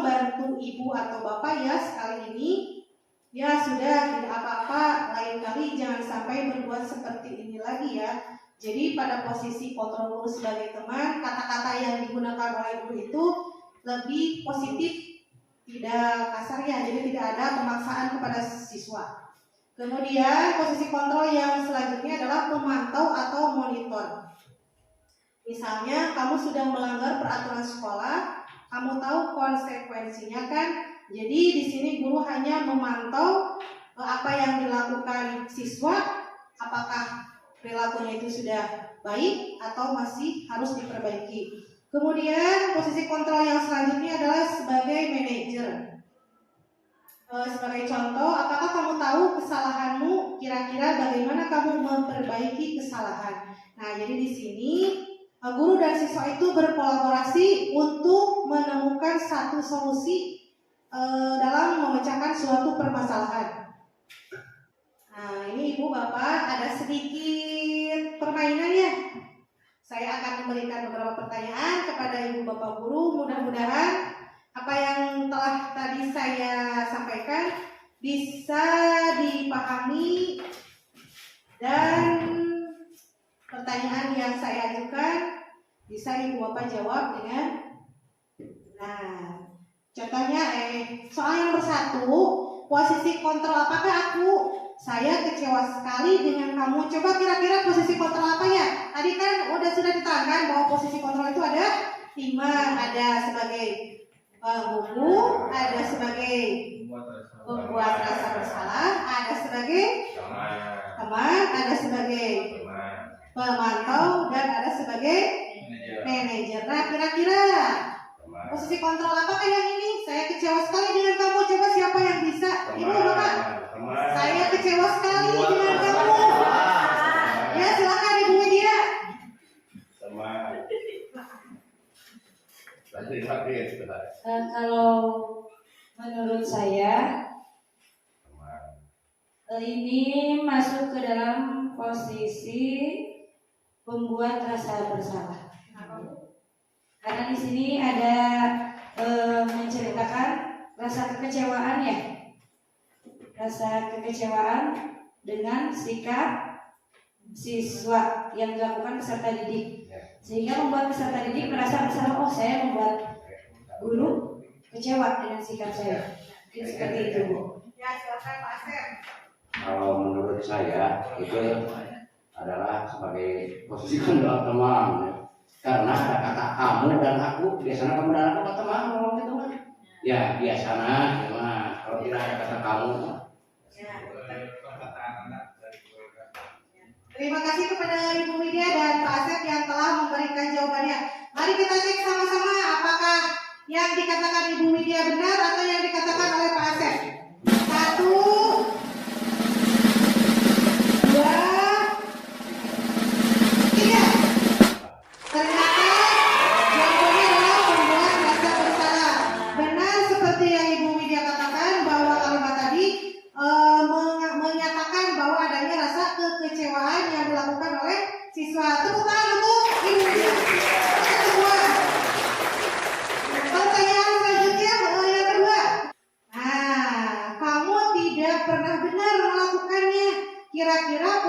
bantu ibu atau bapak ya sekali ini. Ya sudah, tidak apa-apa, lain kali jangan sampai berbuat seperti ini lagi ya. Jadi pada posisi kontrol guru sebagai teman, kata-kata yang digunakan oleh guru itu lebih positif, tidak kasar ya, jadi tidak ada pemaksaan kepada siswa. Kemudian posisi kontrol yang selanjutnya adalah pemantau atau monitor. Misalnya kamu sudah melanggar peraturan sekolah, kamu tahu konsekuensinya kan? Jadi di sini guru hanya memantau apa yang dilakukan siswa, apakah perilakunya itu sudah baik atau masih harus diperbaiki. Kemudian posisi kontrol yang selanjutnya adalah sebagai manajer. Sebagai contoh, apakah kamu tahu kesalahanmu? Kira-kira bagaimana kamu memperbaiki kesalahan? Nah, jadi di sini guru dan siswa itu berkolaborasi untuk menemukan satu solusi dalam memecahkan suatu permasalahan. Nah, ini Ibu Bapak ada sedikit permainan ya. Saya akan memberikan beberapa pertanyaan kepada Ibu Bapak guru. Mudah-mudahan apa yang telah tadi saya sampaikan bisa dipahami dan pertanyaan yang saya ajukan bisa Ibu Bapak jawab dengan contohnya soal yang bersatu, posisi kontrol apakah saya kecewa sekali dengan kamu. Coba kira-kira posisi kontrol apa ya? Tadi kan sudah diterangkan bahwa posisi kontrol itu ada 5, ada sebagai penghukum, ada sebagai pembuat rasa bersalah, ada sebagai teman, ada sebagai pemantau, dan ada sebagai manajer. Nah, kira-kira posisi kontrol apakah yang ini? Saya kecewa sekali dengan kamu. Coba siapa yang bisa? Ibu, Bapak. Saya kecewa sekali dengan kamu. Ya, silakan Ibu Widya. Kalau menurut saya ini masuk ke dalam posisi pembuat rasa bersalah. Karena di sini ada menceritakan rasa kekecewaan ya, rasa kekecewaan dengan sikap siswa yang dilakukan peserta didik, sehingga membuat peserta didik merasa bersalah. Oh, saya membuat guru kecewa dengan sikap saya. Seperti itu, Bu. Ya, silakan Pak Asep. Kalau menurut saya itu adalah sebagai posisi kontrol teman. Karena ada kata kamu dan aku, biasanya kamu dan aku teman ngomong gitu kan. Ya biasanya, kalau tidak ada kata kamu. Terima kasih kepada Ibu Widya dan Pak Asep yang telah memberikan jawabannya. Mari kita cek sama-sama apakah yang dikatakan Ibu Widya benar atau yang dikatakan oleh Pak Asep. 1,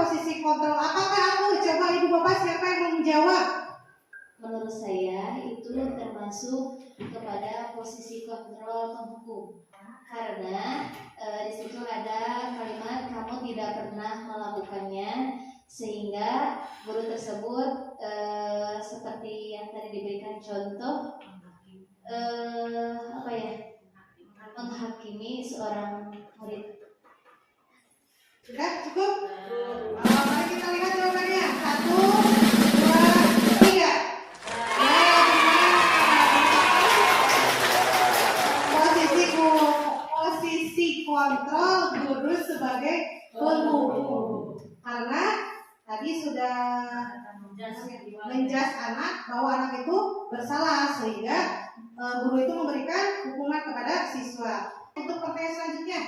posisi kontrol. Apakah aku? Coba Ibu Bapak siapa yang mau menjawab? Menurut saya itu termasuk kepada posisi kontrol penghukum, karena di situ ada kalimat kamu tidak pernah melakukannya, sehingga guru tersebut seperti yang tadi diberikan contoh menghakimi seorang murid. Sudah cukup? Mari kita lihat jawabannya. 1, 2, 3. Posisi kontrol guru sebagai penghukum. Karena tadi sudah menjas anak bahwa anak itu bersalah, sehingga guru itu memberikan hukuman kepada siswa. Untuk pertanyaan selanjutnya,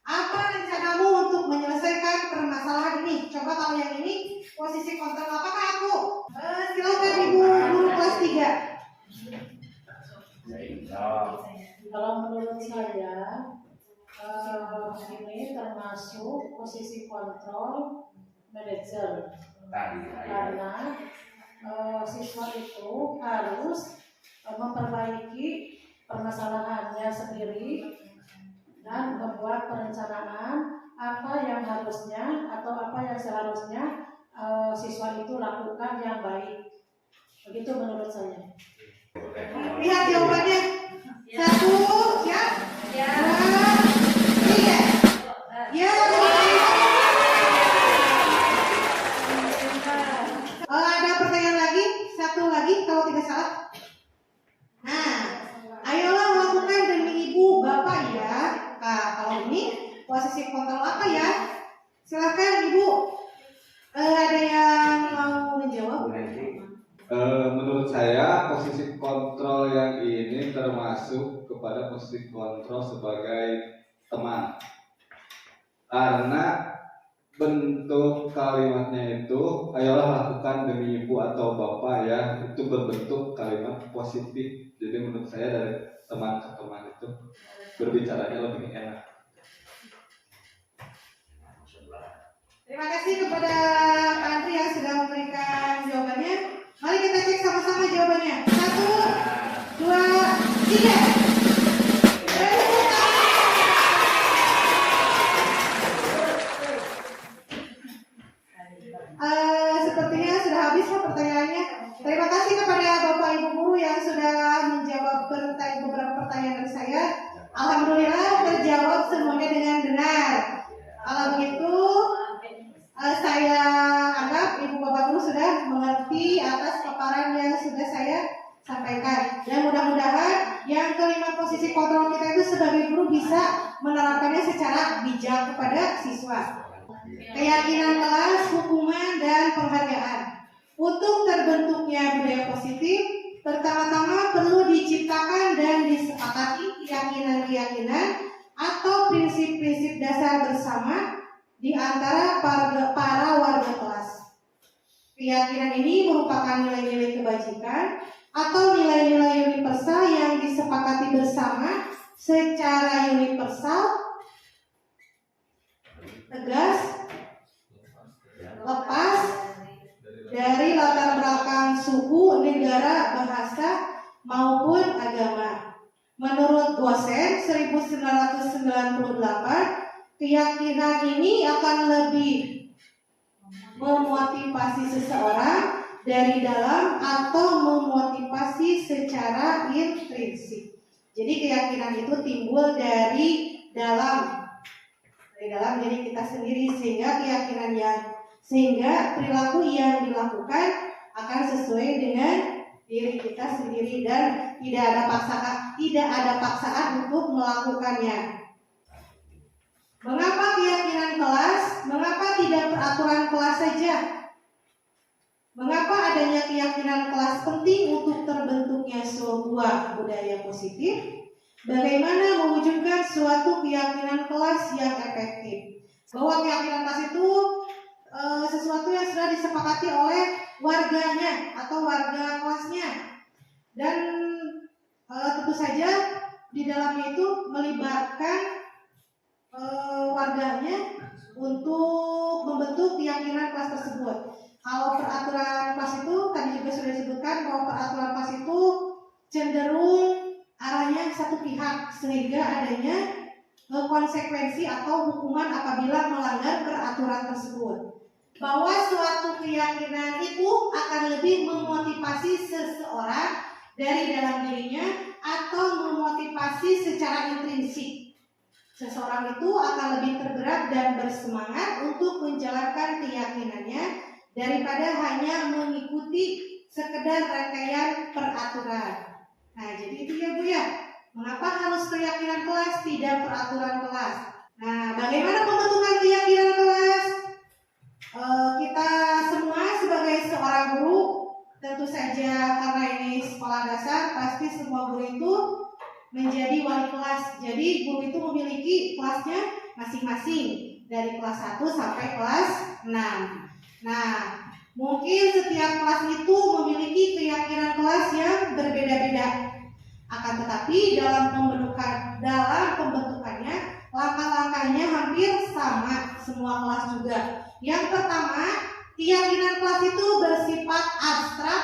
apa rencanamu untuk menyelesaikan permasalahan ini? Coba kalau yang ini posisi kontrol, apakah aku? Silakan Ibu guru kelas 3. Kalau menurut saya ini termasuk posisi kontrol manajer, karena siswa itu harus memperbaiki permasalahannya sendiri dan membuat perencanaan apa yang harusnya atau apa yang seharusnya siswa itu lakukan yang baik. Begitu menurut saya. Lihat jawabannya. 1, siap? 2, 3. Ya. Ada pertanyaan lagi? Satu lagi kalau tidak salah. Nah, ayolah lakukan demi ibu bapak ya. Nah, kalau ini posisi kontrol apa ya? Silakan ibu. Ada yang mau menjawab? Menurut saya posisi kontrol yang ini termasuk kepada posisi kontrol sebagai teman, karena bentuk kalimatnya itu ayolah lakukan demi ibu atau bapak ya, itu berbentuk kalimat positif. Jadi menurut saya dari teman ke teman itu berbicaranya lebih enak. Terima kasih kepada Pak Andri yang sudah memberikan jawabannya. Mari kita cek sama-sama jawabannya. 1, 2, 3. Sepertinya sudah habis pertanyaannya. Terima kasih kepada Bapak Ibu guru yang sudah menjawab beberapa pertanyaan dari saya. Alhamdulillah terjawab semuanya dengan benar. Kalau begitu saya anggap Ibu Bapak Guru sudah mengerti atas paparan yang sudah saya sampaikan. Dan mudah-mudahan yang kelima posisi kontrol kita itu sebagai guru bisa menerapkannya secara bijak kepada siswa. Keyakinan kelas, hukuman, dan penghargaan. Untuk terbentuknya budaya positif, pertama-tama perlu diciptakan dan disepakati keyakinan-keyakinan atau prinsip-prinsip dasar bersama di antara para warga kelas. Keyakinan ini merupakan nilai-nilai kebajikan atau nilai-nilai universal yang disepakati bersama secara universal, tegas, lepas dari latar belakang suku, negara, bahasa, maupun agama. Menurut Gosen 1998, keyakinan ini akan lebih memotivasi seseorang dari dalam atau memotivasi secara intrinsik. Jadi keyakinan itu timbul dari dalam diri kita sendiri, sehingga perilaku yang dilakukan akan sesuai dengan diri kita sendiri dan tidak ada paksaan untuk melakukannya. Mengapa keyakinan kelas? Mengapa tidak peraturan kelas saja? Mengapa adanya keyakinan kelas penting untuk terbentuknya sebuah budaya positif? Bagaimana mewujudkan suatu keyakinan kelas yang efektif? Bahwa keyakinan kelas itu sesuatu yang sudah disepakati oleh warganya atau warga kelasnya, dan tentu saja di dalamnya itu melibatkan warganya untuk membentuk keyakinan kelas tersebut. Kalau peraturan kelas itu tadi juga sudah disebutkan bahwa peraturan kelas itu cenderung arahnya satu pihak sehingga adanya konsekuensi atau hukuman apabila melanggar peraturan tersebut. Bahwa suatu keyakinan itu akan lebih memotivasi seseorang dari dalam dirinya atau memotivasi secara intrinsik. Seseorang itu akan lebih tergerak dan bersemangat untuk menjalankan keyakinannya daripada hanya mengikuti sekedar rangkaian peraturan. Nah, jadi itu ya Bu ya. Mengapa harus keyakinan kelas, tidak peraturan kelas? Nah, bagaimana pembentukan keyakinan kelas? Kita semua sebagai seorang guru, tentu saja karena ini sekolah dasar, pasti semua guru itu menjadi wali kelas. Jadi guru itu memiliki kelasnya masing-masing dari kelas 1 sampai kelas 6. Nah, mungkin setiap kelas itu memiliki keyakinan kelas yang berbeda-beda. Akan tetapi dalam pembentukannya langkah-langkahnya hampir sama semua kelas juga. Yang pertama, keyakinan kelas itu bersifat abstrak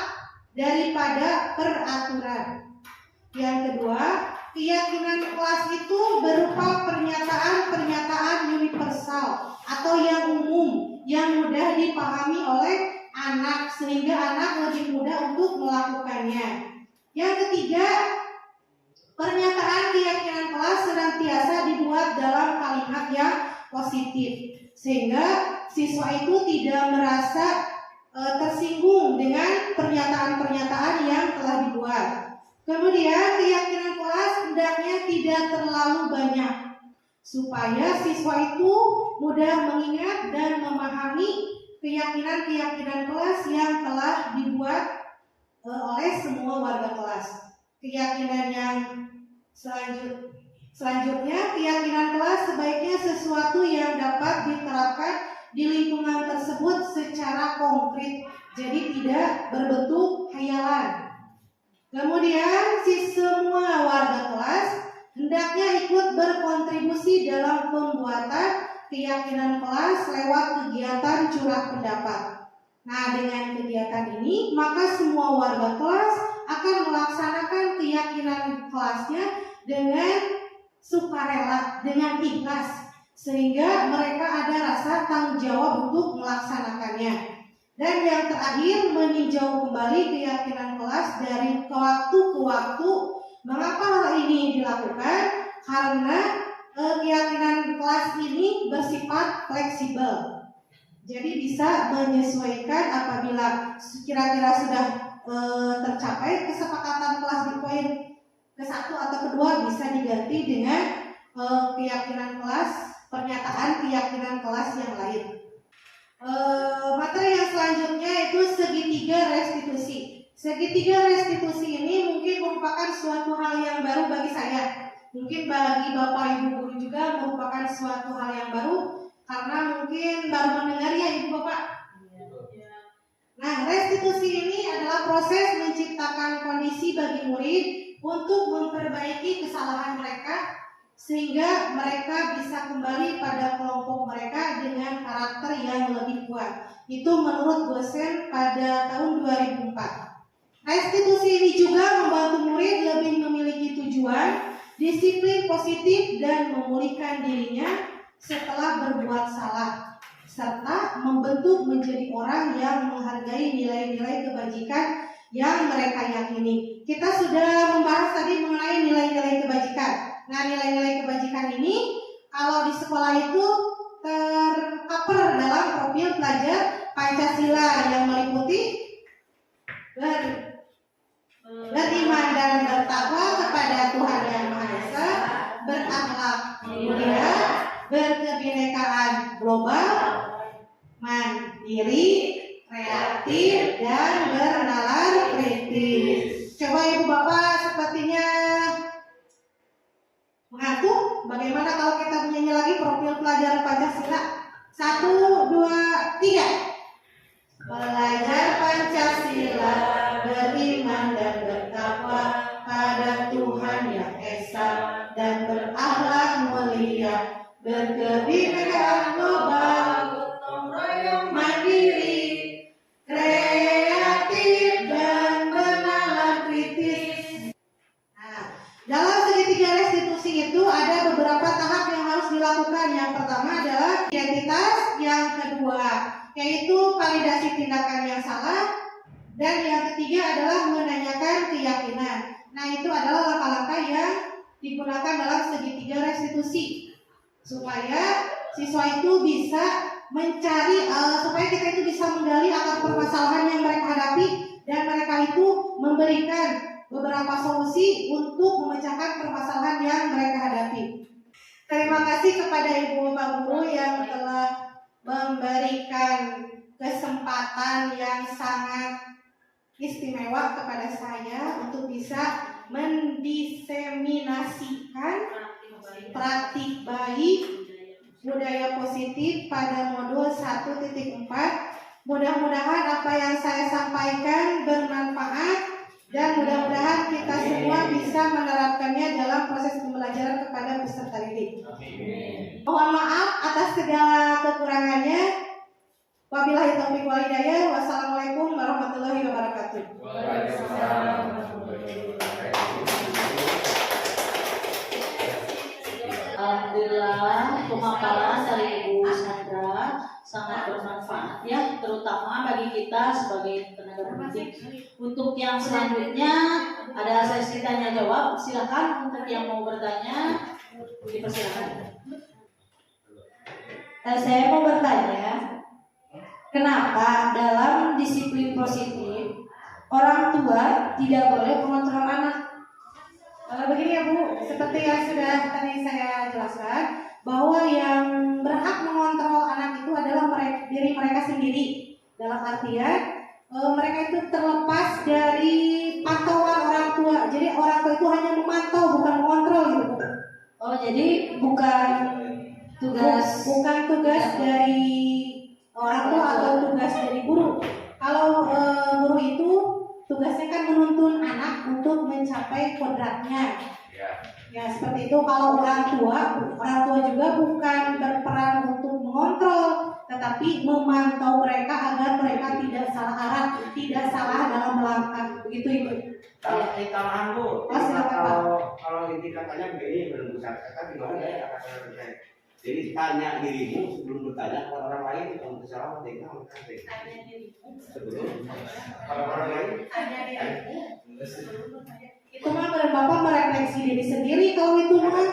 daripada peraturan. Yang kedua, keyakinan kelas itu berupa pernyataan-pernyataan universal atau yang umum yang mudah dipahami oleh anak sehingga anak lebih mudah untuk melakukannya. Yang ketiga, pernyataan keyakinan kelas senantiasa dibuat dalam kalimat yang positif sehingga siswa itu tidak merasa tersinggung dengan pernyataan-pernyataan yang telah dibuat. Kemudian keyakinan kelas hendaknya tidak terlalu banyak supaya siswa itu mudah mengingat dan memahami keyakinan-keyakinan kelas yang telah dibuat oleh semua warga kelas. Keyakinan yang selanjutnya, keyakinan kelas sebaiknya sesuatu yang dapat diterapkan di lingkungan tersebut secara konkret, jadi tidak berbentuk hayalan. Kemudian semua warga kelas hendaknya ikut berkontribusi dalam pembuatan keyakinan kelas lewat kegiatan curah pendapat. Nah, dengan kegiatan ini maka semua warga kelas akan melaksanakan keyakinan kelasnya dengan sukarela, dengan ikhlas, sehingga mereka ada rasa tanggung jawab untuk melaksanakannya. Dan yang terakhir, meninjau kembali keyakinan kelas dari waktu ke waktu. Mengapa hal ini dilakukan? Karena keyakinan kelas ini bersifat fleksibel. Jadi bisa menyesuaikan apabila kira-kira sudah tercapai kesepakatan kelas di poin ke-1 atau ke-2 bisa diganti dengan keyakinan kelas, pernyataan keyakinan kelas yang lain. Materi yang selanjutnya itu segitiga restitusi. Segitiga restitusi ini mungkin merupakan suatu hal yang baru bagi saya. Mungkin bagi Bapak Ibu guru juga merupakan suatu hal yang baru karena mungkin baru mendengar ya Ibu Bapak. Nah, restitusi ini adalah proses menciptakan kondisi bagi murid untuk memperbaiki kesalahan mereka sehingga mereka bisa kembali pada kelompok mereka dengan karakter yang lebih kuat. Itu menurut dosen pada tahun 2004. Restitusi ini juga membantu murid lebih memiliki tujuan, disiplin positif dan memulihkan dirinya setelah berbuat salah, serta membentuk menjadi orang yang menghargai nilai-nilai kebajikan yang mereka yakini. Kita sudah membahas tadi mengenai nilai-nilai kebajikan. Nah, nilai-nilai kebajikan ini kalau di sekolah itu tercover dalam profil pelajar Pancasila yang meliputi beriman dan bertakwa kepada Tuhan Yang Maha Esa, berakhlak mulia, berkebinekaan global, mandiri, kreatif, dan bernalar kritis. Coba Ibu Bapak sepertinya mengaku. Bagaimana kalau kita menyanyi lagi profil pelajar Pancasila? 1, 2, 3. Pelajar Pancasila beriman dan bertakwa pada Tuhan Yang Esa dan berakhlak mulia, berkebinekaan global, memvalidasi tindakan yang salah, dan yang ketiga adalah menanyakan keyakinan. Nah, itu adalah langkah-langkah yang digunakan dalam segitiga restitusi supaya siswa itu bisa mencari supaya kita itu bisa menggali akar permasalahan yang mereka hadapi dan mereka itu memberikan beberapa solusi untuk memecahkan permasalahan yang mereka hadapi. Terima kasih kepada Ibu Bapak Guru yang telah memberikan kesempatan yang sangat istimewa kepada saya untuk bisa mendiseminasikan praktik baik budaya positif pada modul 1.4. Mudah-mudahan apa yang saya sampaikan bermanfaat dan mudah-mudahan kita semua bisa menerapkannya dalam proses pembelajaran kepada peserta didik. Mohon maaf atas segala kekurangannya. Wabillahi taufiq wal hidayah. Wassalamualaikum warahmatullahi wabarakatuh. Alhamdulillah pemaparan dari Ibu Sandra sangat bermanfaat ya, terutama bagi kita sebagai tenaga pendidik. Untuk yang selanjutnya ada sesi tanya jawab. Silakan untuk yang mau bertanya dipersilakan. Saya mau bertanya, kenapa dalam disiplin positif orang tua tidak boleh mengontrol anak? Begini ya Bu, seperti yang sudah tadi saya jelaskan, bahwa yang berhak mengontrol anak itu adalah diri mereka sendiri. Dalam artian mereka itu terlepas dari pantauan orang tua. Jadi orang tua itu hanya memantau, bukan mengontrol gitu Bu. Oh, jadi bukan tugas dari orang tua atau tugas dari guru. Kalau guru itu tugasnya kan menuntun anak untuk mencapai kodratnya. Ya seperti itu. Kalau orang tua juga bukan berperan untuk mengontrol, tetapi memantau mereka agar mereka tidak salah arah, tidak salah dalam melangkah. Begitu Ibu. Tambahan Bu. Kalau inti katanya begini, belum bisa kata gimana ya kata-kata. Jadi tanya dirimu sebelum bertanya kepada orang lain, kalau salah tinggal tanya dirimu sebelum orang lain. tanya dirimu. Itu mah Bapak merefleksi diri sendiri. Kalau itu mah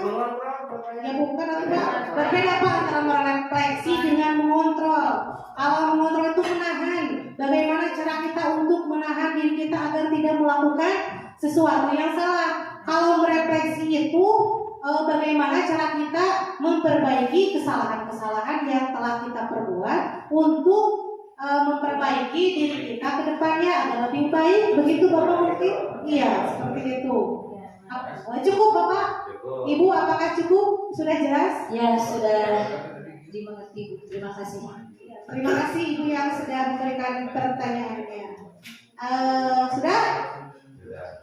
ya bukan atau enggak. Berbeda Pak antara merefleksi dengan mengontrol. Kalau mengontrol itu menahan. Bagaimana cara kita untuk menahan diri kita agar tidak melakukan sesuatu yang salah. Kalau merefleksi itu bagaimana cara kita memperbaiki kesalahan-kesalahan yang telah kita perbuat untuk memperbaiki diri kita ke depannya agar lebih baik. Begitu Bapak mungkin? Iya, seperti itu. Cukup Bapak? Ibu apakah cukup? Sudah jelas? Ya, sudah dimengerti Bu. Terima kasih. Terima kasih Ibu yang sudah memberikan pertanyaannya. Sudah?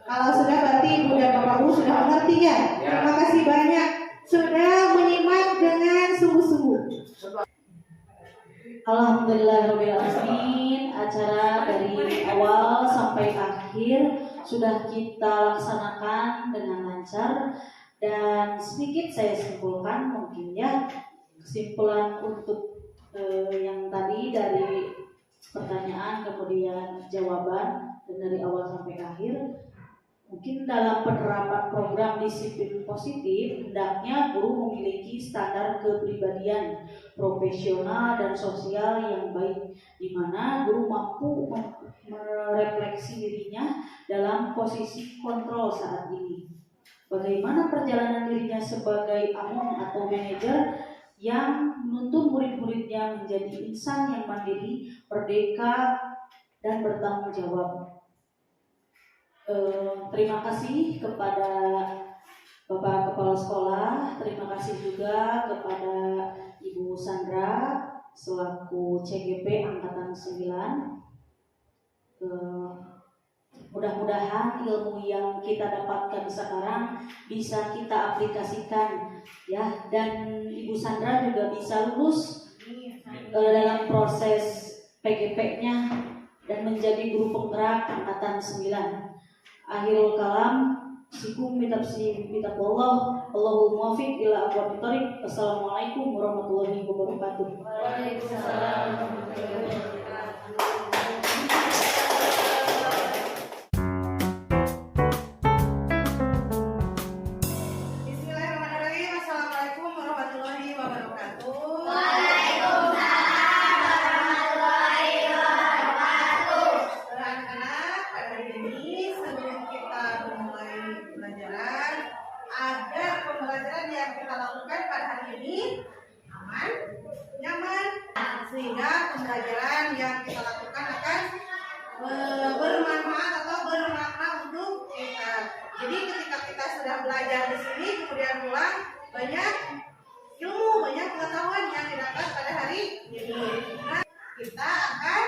Kalau sudah berarti Ibu dan Bapak Ibu sudah mengerti ya? Terima kasih banyak sudah menyimak dengan sungguh-sungguh. Alhamdulillahirrahmanirrahim. Acara dari awal sampai akhir sudah kita laksanakan dengan lancar. Dan sedikit saya simpulkan mungkin ya, kesimpulan untuk yang tadi dari pertanyaan kemudian jawaban dan dari awal sampai akhir. Mungkin dalam penerapan program disiplin positif, hendaknya guru memiliki standar kepribadian profesional dan sosial yang baik, di mana guru mampu merefleksi dirinya dalam posisi kontrol saat ini. Bagaimana perjalanan dirinya sebagai among atau manajer yang menuntun murid-muridnya menjadi insan yang mandiri, merdeka, dan bertanggung jawab. Terima kasih kepada Bapak Kepala Sekolah, terima kasih juga kepada Ibu Sandra selaku CGP Angkatan 9. Mudah-mudahan ilmu yang kita dapatkan sekarang bisa kita aplikasikan ya, dan Ibu Sandra juga bisa lulus dalam proses PGP-nya dan menjadi guru penggerak Angkatan 9. Akhirul kalam, sikum mitaqullah, Allahul muwaffiq ila aqwamit thoriq. Assalamualaikum warahmatullahi wabarakatuh. Waalaikumsalam warahmatullahi wabarakatuh. yang kita lakukan akan bermanfaat atau bermakna untuk kita. Jadi ketika kita sudah belajar di sini kemudian pulang, banyak ilmu, banyak pengetahuan yang didapat pada hari ini. Nah, kita akan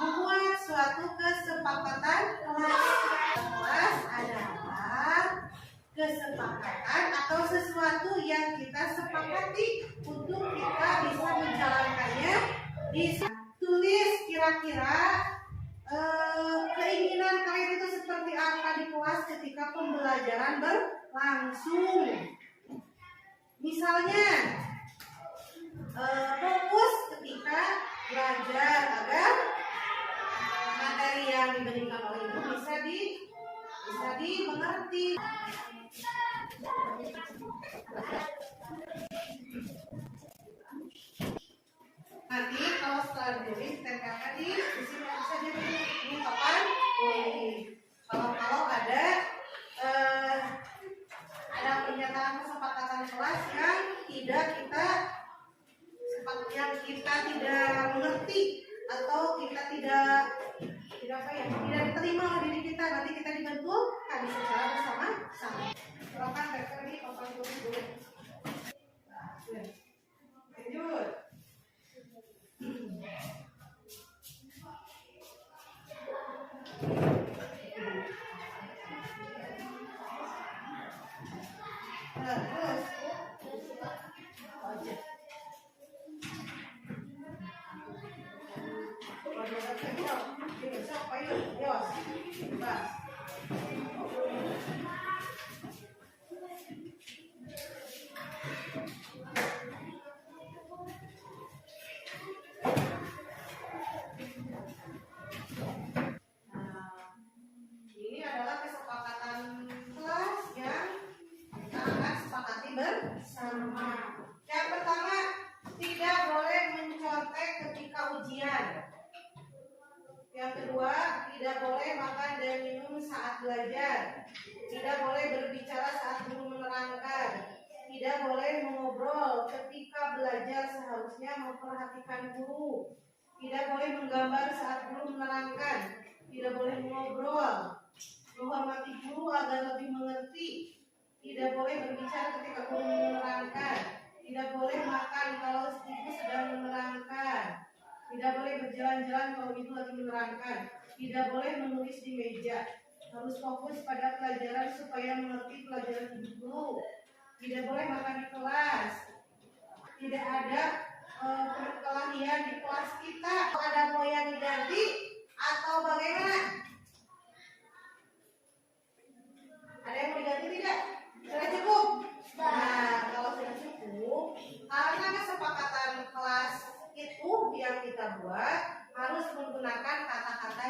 membuat suatu kesepakatan kelas adalah kesepakatan atau sesuatu yang kita sepakati untuk kita bisa menjalankannya. Tulis kira-kira keinginan kalian itu seperti apa di kelas ketika pembelajaran berlangsung. Misalnya fokus ketika belajar agar materi yang diberikan oleh ibu bisa dimengerti. Nanti kalau setelah diri ditempelkan di sini bisa jadi ini papan. Kalau ada pernyataan kesepakatan kelas yang kita tidak mengerti atau kita tidak diterima oleh diri kita, nanti kita dibetulkan secara bersama-sama. Silakan baca di papan tulis dulu. Lanjut. Terus ini adalah kesepakatan kelas yang kita akan sepakati bersama. Yang pertama, tidak boleh mencontek ketika ujian. Yang kedua, tidak boleh makan dan minum saat belajar. Tidak boleh berbicara saat guru menerangkan. Tidak boleh mengobrol ketika belajar, seharusnya memperhatikan guru. Tidak boleh menggambar saat guru menerangkan. Tidak boleh mengobrol. Menghormati guru agar lebih mengerti. Tidak boleh berbicara ketika guru menerangkan. Tidak boleh makan kalau ibu sedang menerangkan. Tidak boleh berjalan-jalan kalau ibu lagi menerangkan. Tidak boleh menulis di meja. Harus fokus pada pelajaran supaya mengerti pelajaran ibu guru. Tidak boleh makan di kelas. Tidak ada perkelahian di kelas kita. Ada mau yang diganti atau bagaimana? Ada yang mau diganti tidak? Sudah cukup? Nah, kalau sudah cukup, karena kesepakatan kelas itu yang kita buat harus menggunakan kata-kata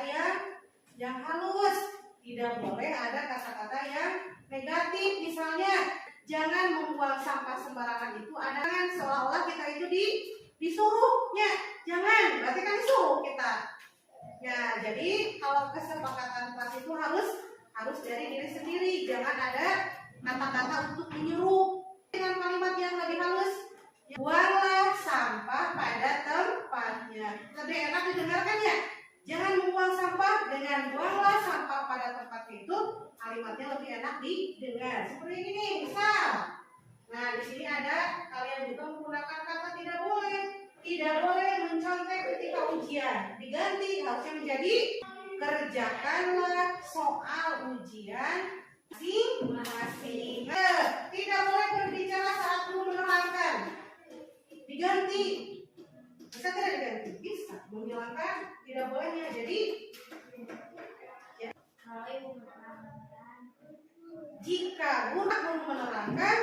yang halus. Tidak boleh ada kata-kata yang negatif. Misalnya, jangan membuang sampah sembarangan itu. Ada kan seolah-olah kita itu disuruhnya. Jangan, berarti kan disuruh kita. Ya, jadi kalau kesepakatan kelas itu harus dari diri sendiri. Jangan ada kata-kata untuk menyuruh. Dengan kalimat yang lebih halus, buanglah sampah pada tempatnya. Lebih enak didengarkan ya. Jangan membuang sampah dengan buanglah sampah pada tempatnya, itu kalimatnya lebih enak didengar. Seperti ini misal. Nah, di sini ada kalian juga menggunakan kata tidak boleh. Tidak boleh mencontek ketika ujian. Diganti harusnya menjadi kerjakanlah soal ujian masing-masing. Tidak boleh berbicara saat guru menerangkan. Diganti. Bisa tidak diganti? Bisa. Menghilangkan tidak bolehnya. Jadi ya. Jika guru menerangkan,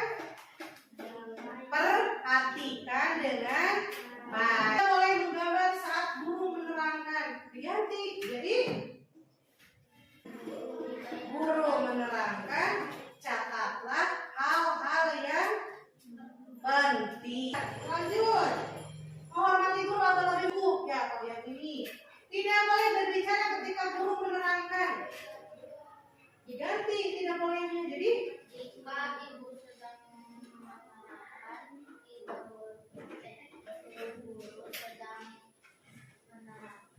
perhatikan dengan baik. Tidak boleh menggambar saat guru menerangkan. Diganti. Jadi guru menerangkan, catatlah hal-hal yang penting. Lanjut. Menghormati guru atau lebih buruk ya kalau yang ini. Tidak boleh berbicara ketika guru menerangkan. Diganti, tidak bolehnya. Jadi jika ibu sedang ibu sedang menerangkan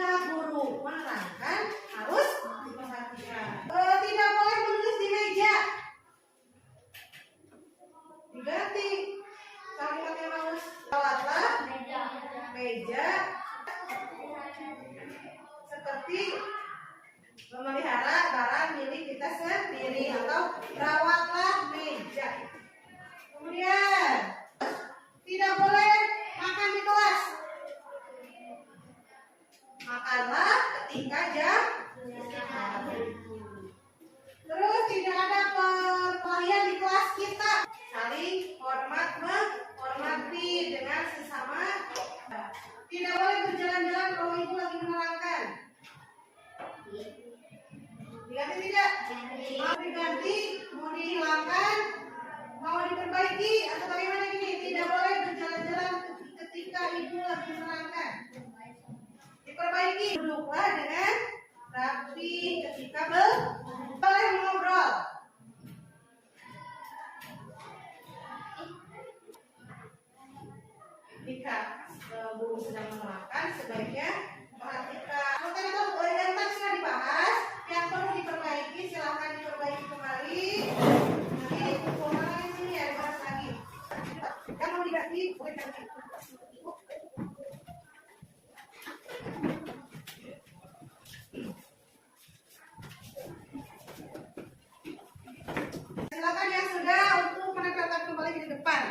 ketika guru menerangkan harus diperhatikan. Tidak boleh menulis di meja. Diganti. Kalimatnya harus rawatlah meja seperti memelihara barang milik kita sendiri atau rawatlah meja. Kemudian tidak boleh makan di kelas. Makanlah ketika jam. Terus tidak ada perkelahian di kelas kita. Saling hormat menghormati dengan sesama. Tidak boleh berjalan-jalan kalau ibu lagi menerangkan. Diganti tidak? Mau diganti, mau dihilangkan, mau diperbaiki atau bagaimana ini? Tidak boleh berjalan-jalan ketika ibu lagi menerangkan. Diperbaiki. Duduklah dengan rapi ketika boleh mengobrol. Jika guru sedang menerangkan, sebaiknya perhatikan. Kalau yang tadi sudah dibahas, yang perlu diperbaiki silahkan diperbaiki kembali. Nanti dikumpulkan di sini ya, dibahas lagi. Yang mau diganti, boleh ganti. Silakan yang sudah untuk menempelkan kembali di depan.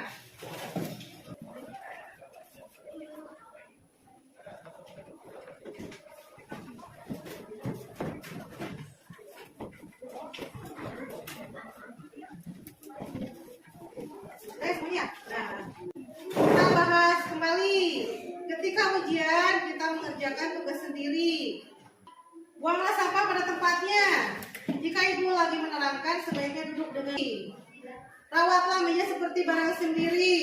Kita bahas kembali. Ketika ujian kita mengerjakan tugas sendiri. Buanglah sampah pada tempatnya. Jika ibu lagi menerangkan, sebaiknya duduk dengan. Rawatlah meja seperti barang sendiri.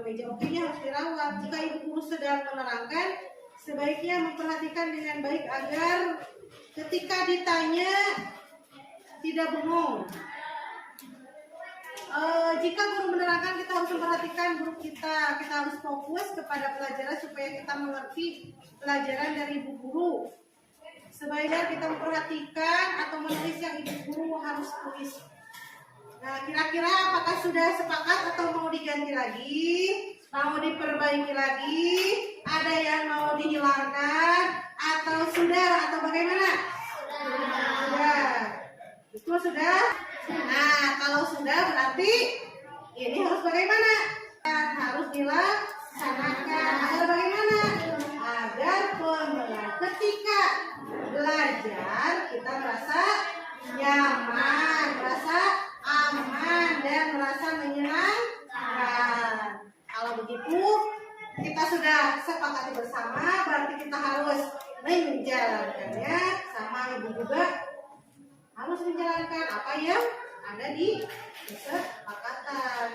Meja oke-nya harus dirawat. Jika ibu guru sedang menerangkan, sebaiknya memperhatikan dengan baik agar ketika ditanya tidak bengong. Jika guru menerangkan, kita harus memperhatikan guru kita. Kita harus fokus kepada pelajaran supaya kita mengerti pelajaran dari ibu guru. Sebaiknya kita memperhatikan atau menulis yang ibu guru harus tulis. Nah, kira-kira apakah sudah sepakat atau mau diganti lagi? Mau diperbaiki lagi? Ada yang mau dihilangkan? Atau sudah? Atau bagaimana? Sudah. Itu sudah? Nah, kalau sudah berarti ini harus bagaimana? Harus dilaksanakan. Agar bagaimana? Agar ketika belajar kita merasa nyaman, merasa aman dan merasa menyenangkan. Kalau begitu kita sudah sepakati bersama, berarti kita harus menjalankannya. Sama ibu juga harus menjalankan apa yang ada di kesepakatan.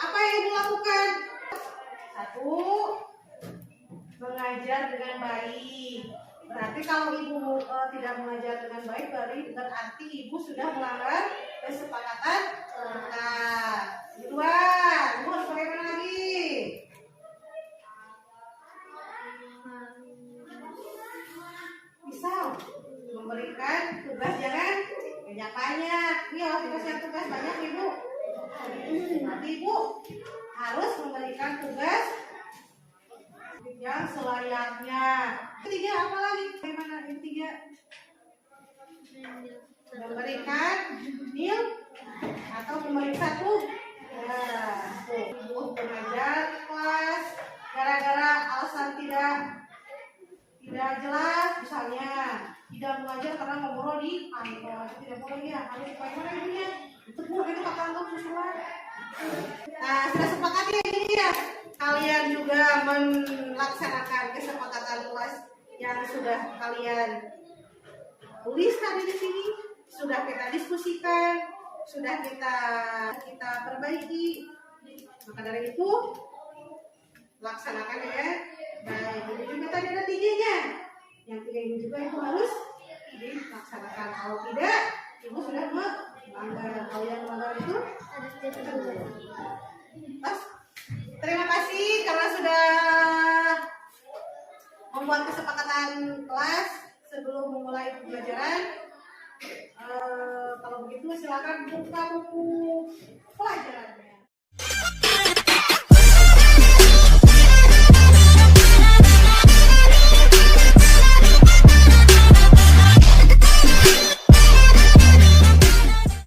Apa yang ibu lakukan? 1. Mengajar dengan baik. Berarti kalau ibu tidak mengajar dengan baik, berarti ibu sudah melanggar kesepakatan. Nah, 2. Ibu harus bagaimana lagi? Misal memberikan tugas jangan banyak-banyak. Ini kalau tugas banyak ibu. Nanti ibu harus memberikan tugas yang selayaknya. Ketiga apa lagi? Bagaimana yang ketiga? Memberikan nil atau memberi satu. Ibu mengajar kelas gara-gara alasan tidak jelas, misalnya tidak mengajar karena ngobrol di kantor, tidak boleh ya. Harus bagaimana ibunya? Itu bu, itu kata anggap susulan. Nah, sudah sepakat ya ini ya. Kalian juga melaksanakan kesepakatan kelas yang sudah kalian tulis tadi di sini, sudah kita diskusikan, sudah kita perbaiki. Maka dari itu laksanakan ya. Baik, ini juga tadi ada 3-nya. Yang 3 ini juga itu harus dilaksanakan. Kalau tidak, ibu sudah melanggar. Kalau yang melanggar itu terima kasih karena sudah membuat kesepakatan kelas sebelum memulai pembelajaran. Kalau begitu silakan buka buku pelajarannya.